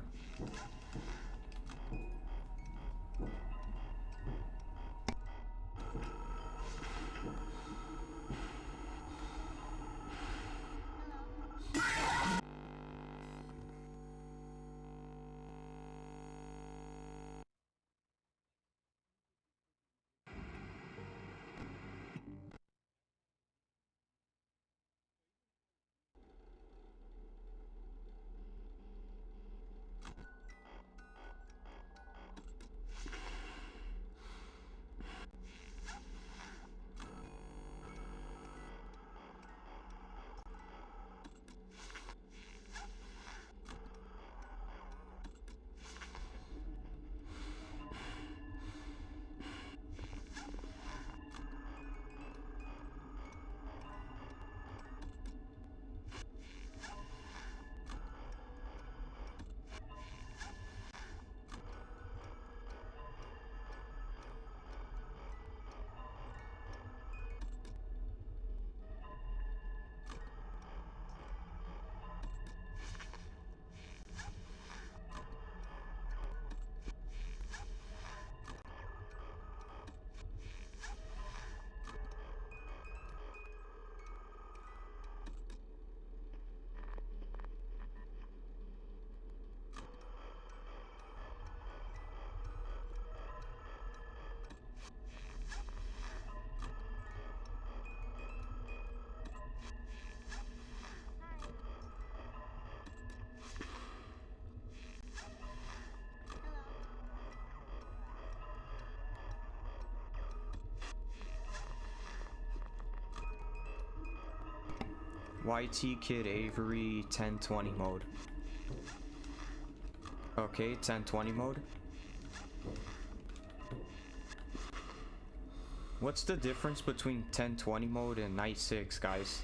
YT Kid Avery 1020 mode. Okay, 1020 mode. What's the difference between 1020 mode and Night 6, guys?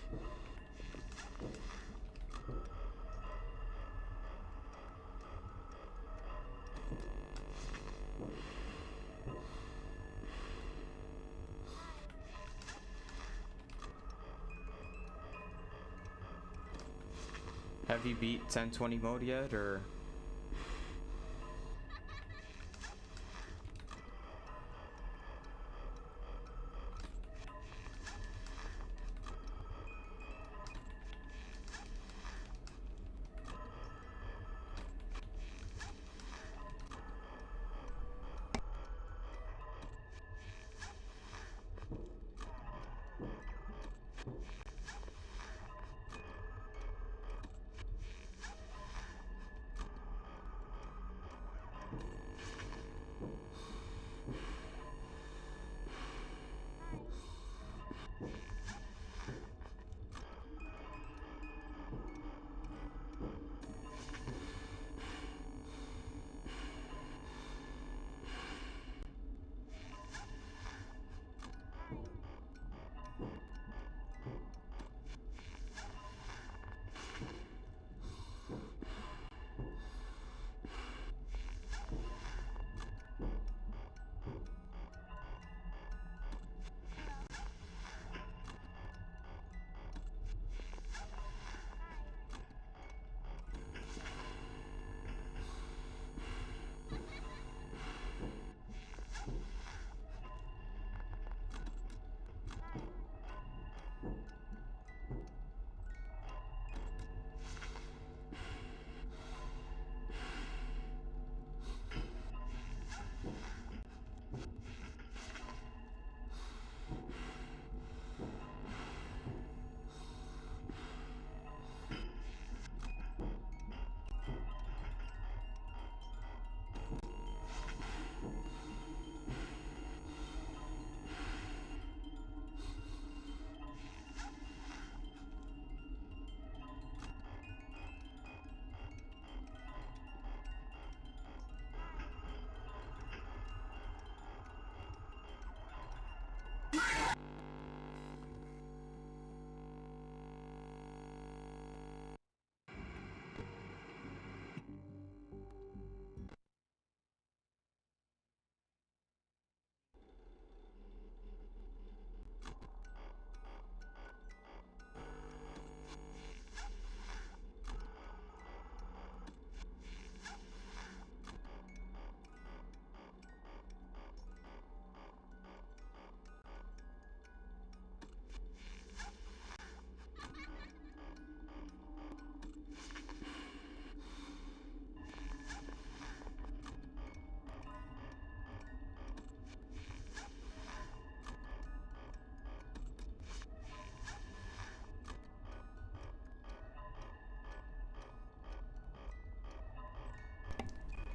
Have you beat 1020 mode yet, or?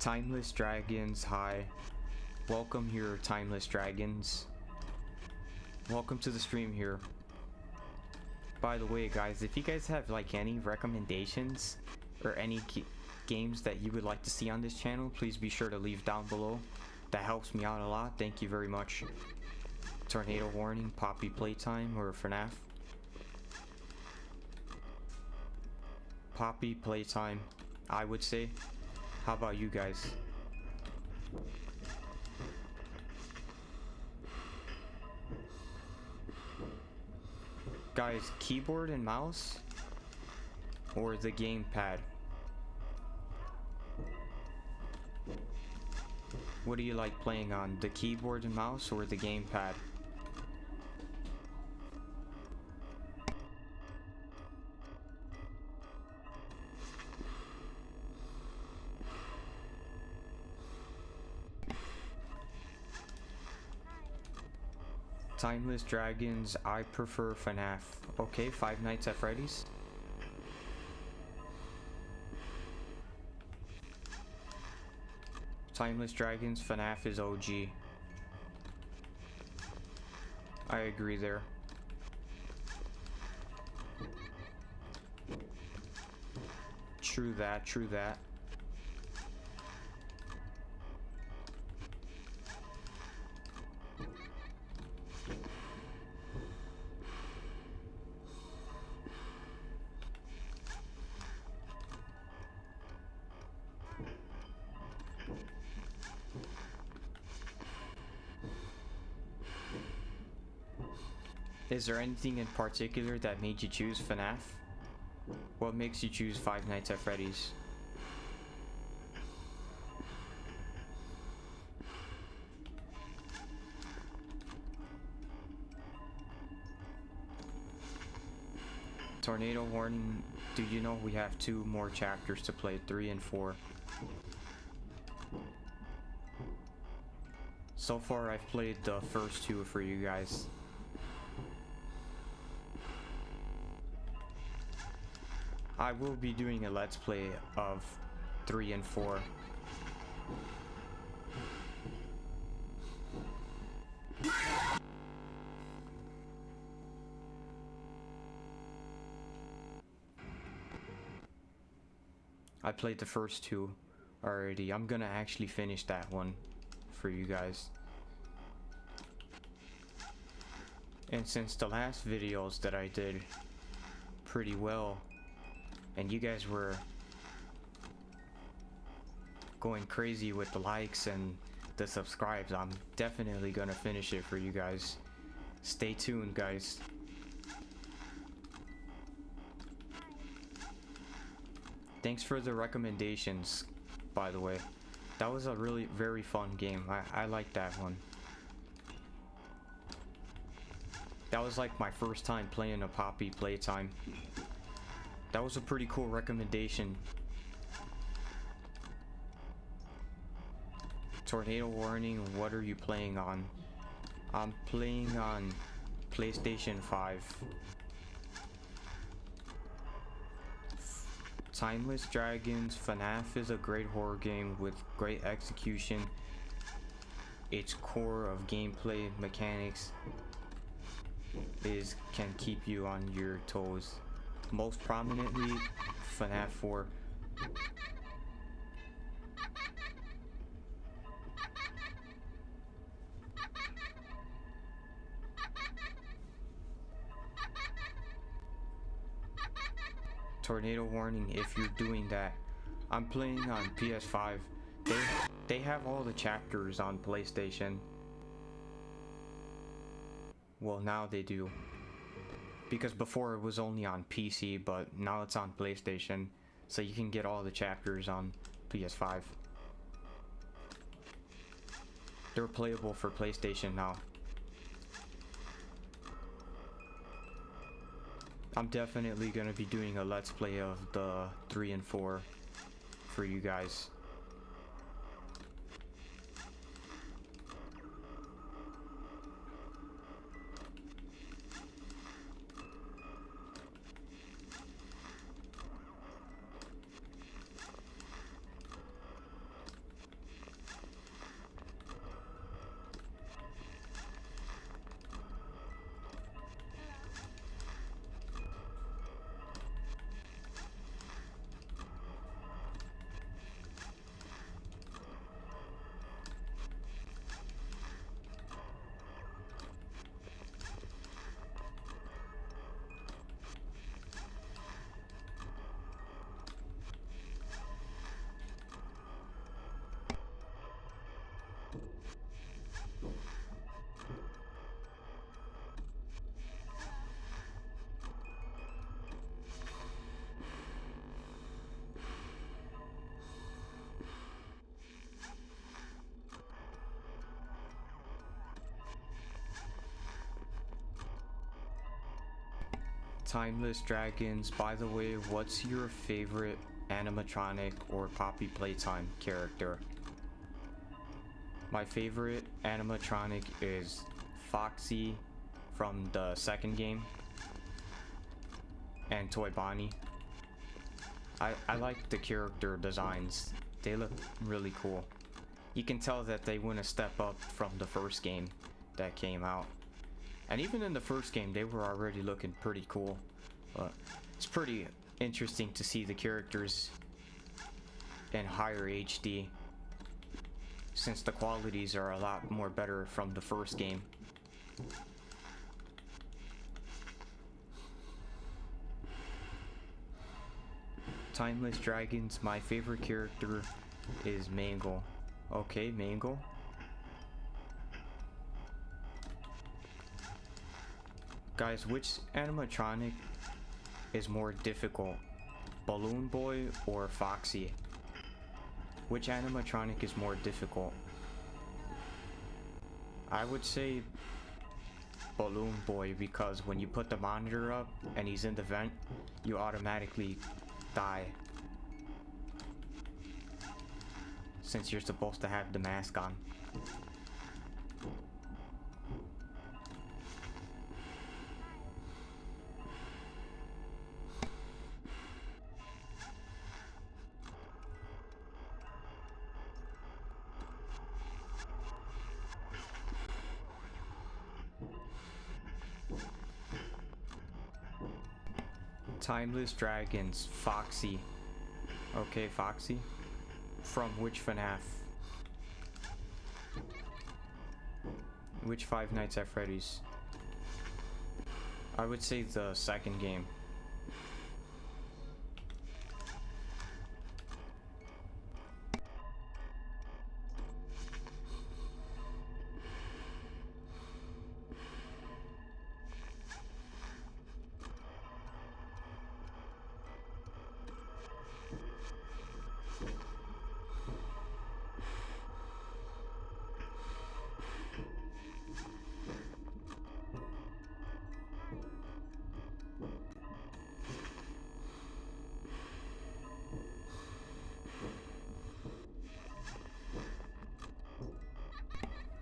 Timeless Dragons, hi. Welcome here, Timeless Dragons. Welcome to the stream here. By the way, guys, if you guys have like any recommendations or any games that you would like to see on this channel, please be sure to leave down below. That helps me out a lot. Thank you very much. Tornado Warning, Poppy Playtime, or FNAF. Poppy Playtime, I would say. How about you guys? Guys, keyboard and mouse or the gamepad? What do you like playing on? The keyboard and mouse or the gamepad? Timeless Dragons, I prefer FNAF. Okay, Five Nights at Freddy's. Timeless Dragons, FNAF is OG. I agree there. True that, true that. Is there anything in particular that made you choose FNAF? What makes you choose Five Nights at Freddy's? Tornado Warning, do you know we have 2 more chapters to play, 3 and 4. So far I've played the first 2 for you guys. I will be doing a let's play of 3 and 4. I played the first 2 already. I'm gonna actually finish that one for you guys. And since the last videos that I did pretty well, and you guys were going crazy with the likes and the subscribes, I'm definitely gonna finish it for you guys. Stay tuned, guys. Thanks for the recommendations, by the way. That was a really very fun game. I like that one. That was like my first time playing a Poppy Playtime. That was a pretty cool recommendation. Tornado Warning, what are you playing on? I'm playing on PlayStation 5. Timeless Dragons, FNAF is a great horror game with great execution. Its core of gameplay mechanics can keep you on your toes. Most prominently, FNAF 4. Tornado Warning, if you're doing that. I'm playing on PS5. They have all the chapters on PlayStation. Well, now they do. Because before it was only on PC, but now it's on PlayStation, so you can get all the chapters on PS5. They're playable for PlayStation now. I'm definitely gonna be doing a let's play of the 3 and 4 for you guys. Timeless Dragons, by the way, what's your favorite animatronic or Poppy Playtime character? My favorite animatronic is Foxy from the second game, and Toy Bonnie. I like the character designs. They look really cool. You can tell that they went a step up from the first game that came out. And even in the first game, they were already looking pretty cool. It's pretty interesting to see the characters in higher HD, since the qualities are a lot more better from the first game. Timeless Dragons, my favorite character is Mangle. Okay, Mangle. Guys, which animatronic is more difficult? Balloon Boy or Foxy? Which animatronic is more difficult? I would say Balloon Boy, because when you put the monitor up and he's in the vent, you automatically die, since you're supposed to have the mask on. Timeless Dragons, Foxy. Okay, Foxy. From which FNAF? Which Five Nights at Freddy's? I would say the second game.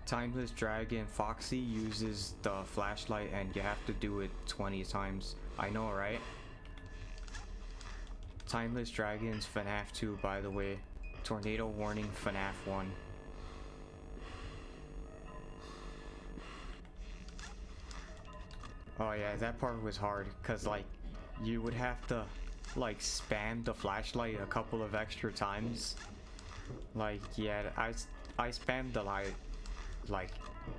Timeless Dragon, Foxy uses the flashlight and you have to do it 20 times. I know, right? Timeless Dragons, FNAF 2, by the way. Tornado warning, FNAF 1. Oh yeah, that part was hard, cause like, you would have to like spam the flashlight a couple of extra times. Like, yeah, I spammed the light like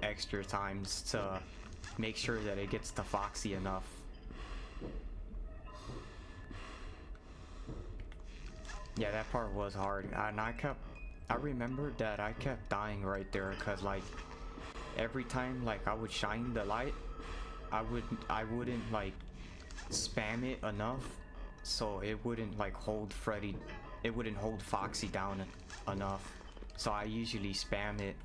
extra times to make sure that it gets to Foxy enough. Yeah, that part was hard, and I remembered that I kept dying right there, cause like every time like I would shine the light, I wouldn't like spam it enough, so it wouldn't like hold Freddy, it wouldn't hold Foxy down enough. So I usually spam it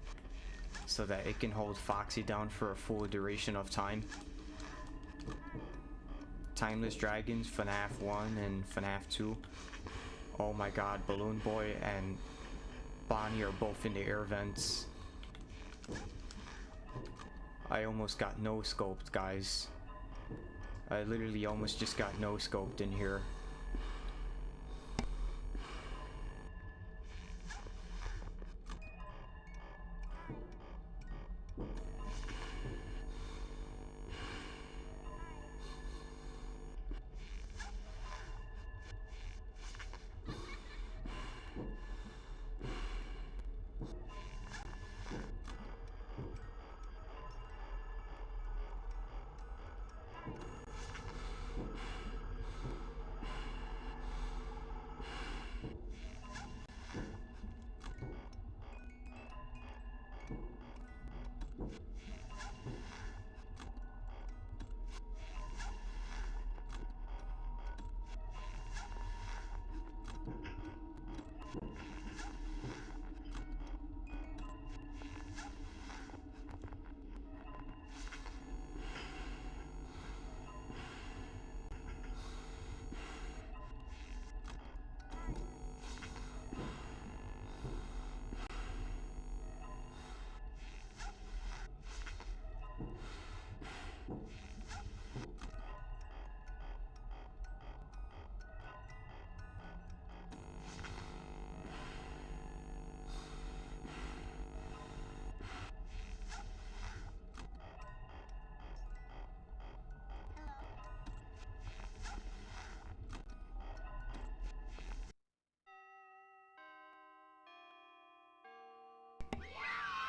so that it can hold Foxy down for a full duration of time. Timeless Dragons, FNAF 1 and FNAF 2. Oh my god, Balloon Boy and Bonnie are both in the air vents. I almost got no-scoped, guys. I literally almost just got no-scoped in here.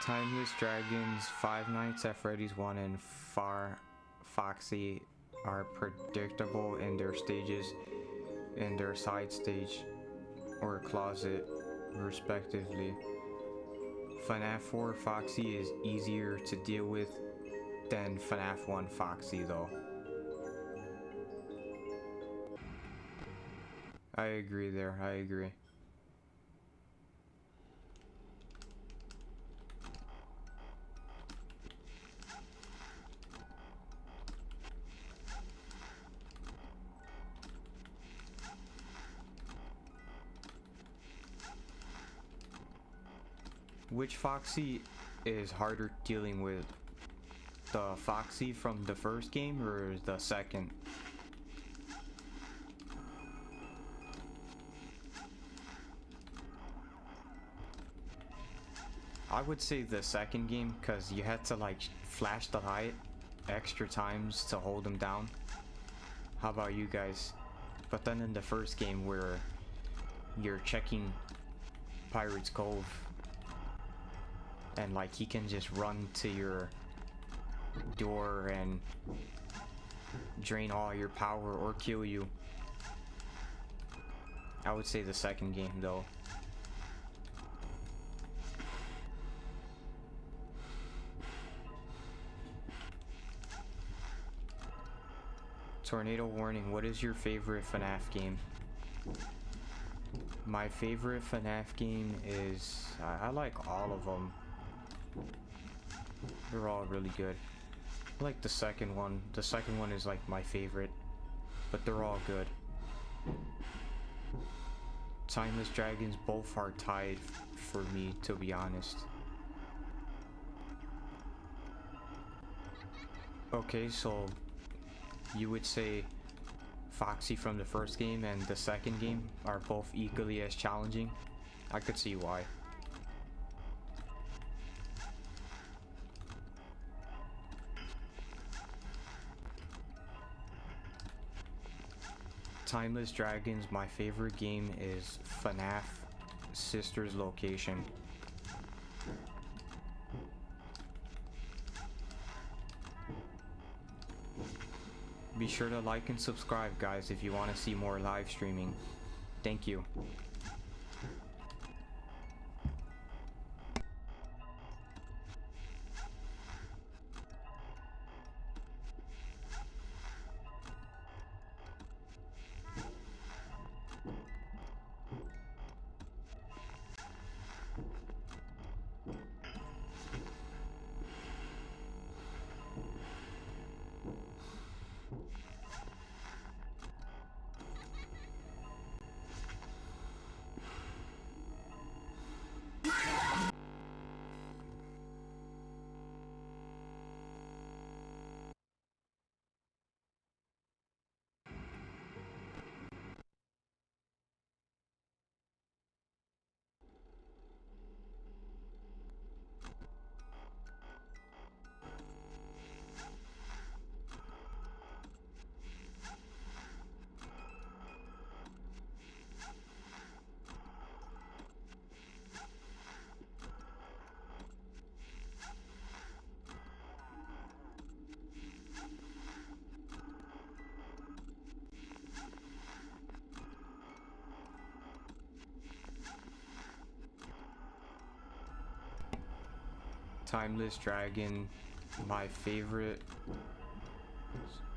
Timeless Dragons, Five Nights at Freddy's 1 and Foxy are predictable in their stages, in their side stage or closet, respectively. FNAF 4 Foxy is easier to deal with than FNAF 1 Foxy though. I agree there, I agree. Which Foxy is harder dealing with? The Foxy from the first game or the second? I would say the second game, because you had to like flash the light extra times to hold him down. How about you guys? But then in the first game where you're checking Pirate's Cove and like he can just run to your door and drain all your power or kill you. I would say the second game though. Tornado warning, what is your favorite FNAF game? My favorite FNAF game is, I like all of them. They're all really good. I like the second one. The second one is like my favorite, but they're all good. Timeless Dragons both are tied for me, to be honest. Okay, so you would say Foxy from the first game and the second game are both equally as challenging? I could see why. Timeless Dragons, my favorite game is FNAF Sister's Location. Be sure to like and subscribe, guys, if you want to see more live streaming. Thank you. Timeless Dragon, my favorite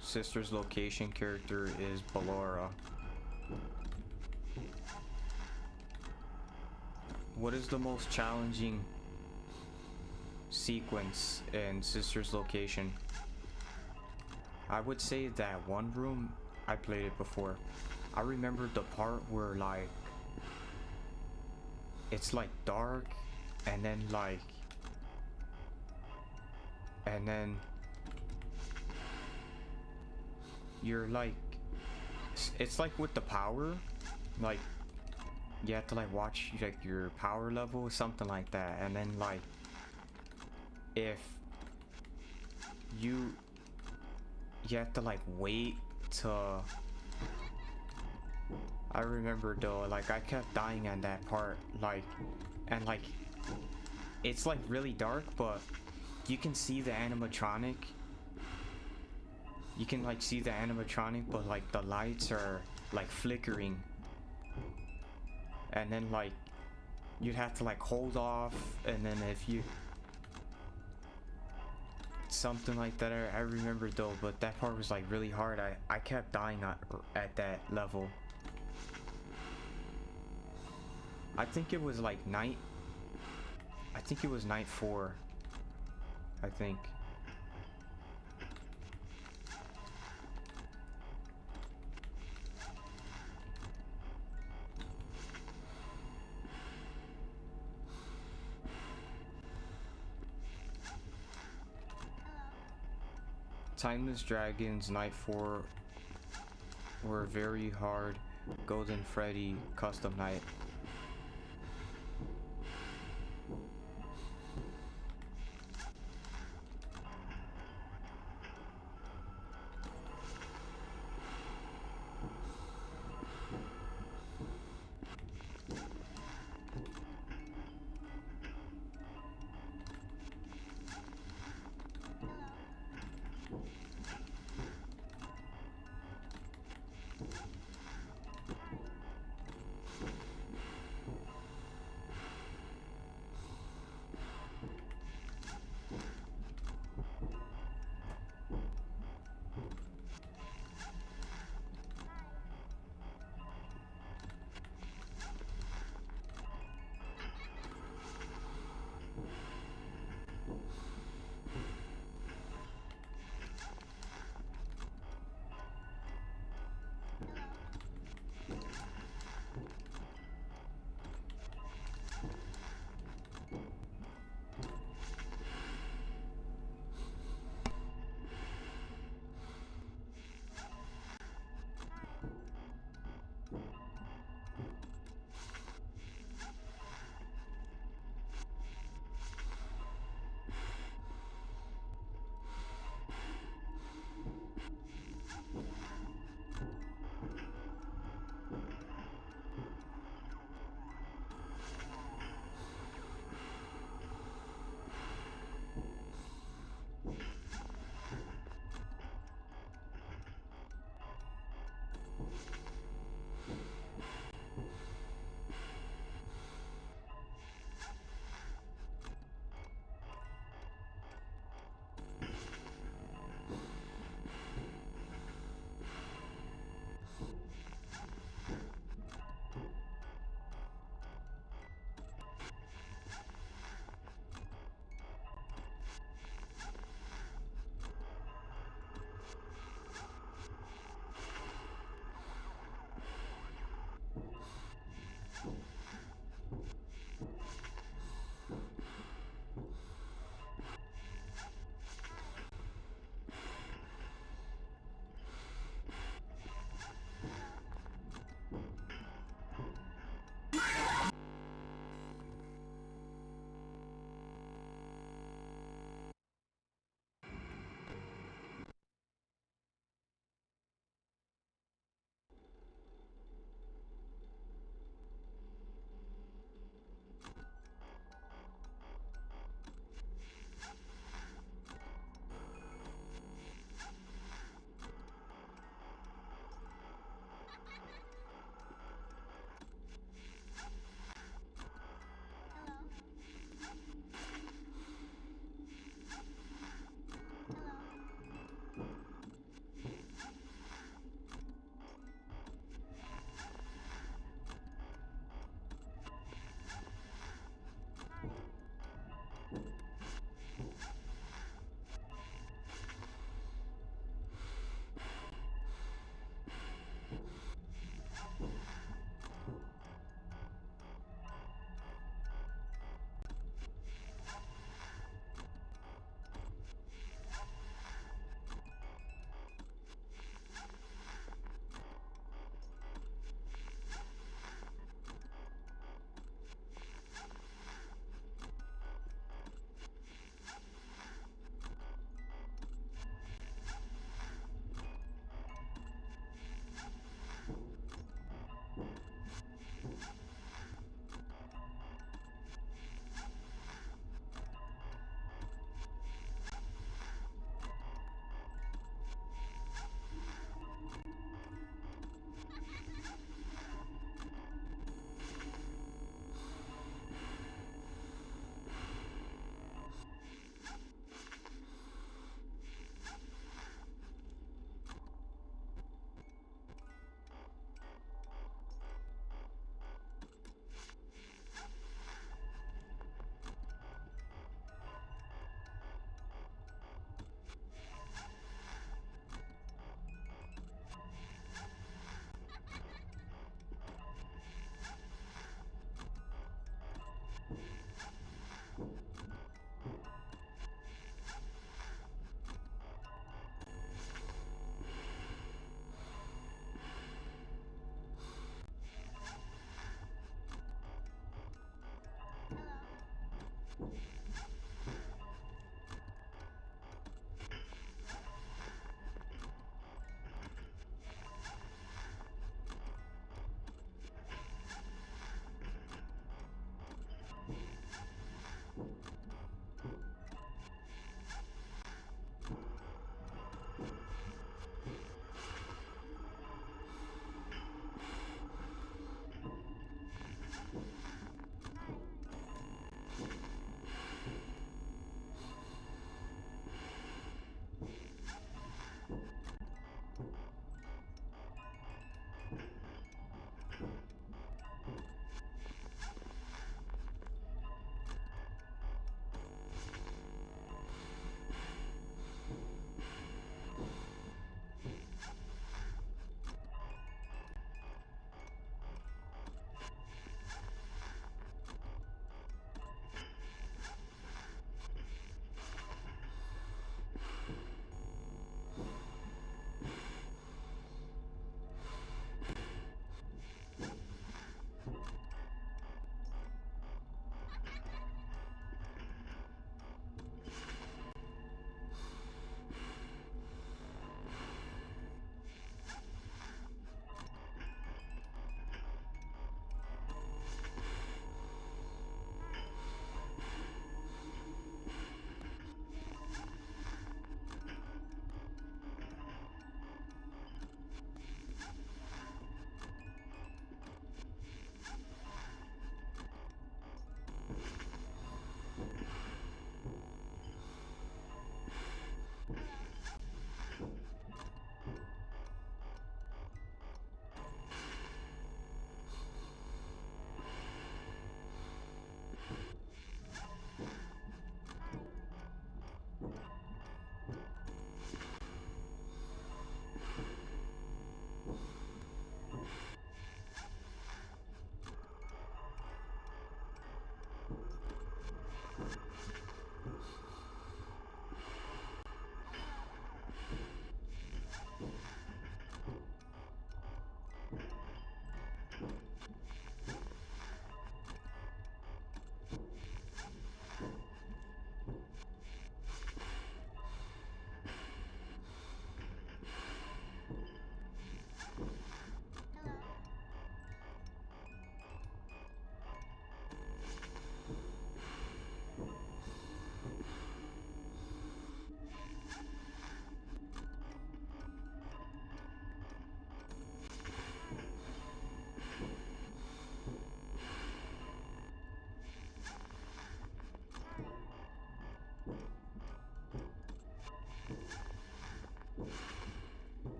Sister's Location character is Ballora. What is the most challenging sequence in Sister's Location? I would say that one room, I played it before. I remember the part where like it's like dark and then you're like, it's like with the power, like you have to like watch like your power level or something like that, and then like if you have to like wait to, I remember though, like I kept dying on that part, like, and like it's like really dark, but you can see the animatronic. You can like see the animatronic, but like the lights are like flickering. And then like you'd have to like hold off, and then if you something like that. I remember though, but that part was like really hard. I kept dying at that level. I think it was like night. I think it was night 4. I think. Timeless Dragons Night 4 were very hard. Golden Freddy Custom Night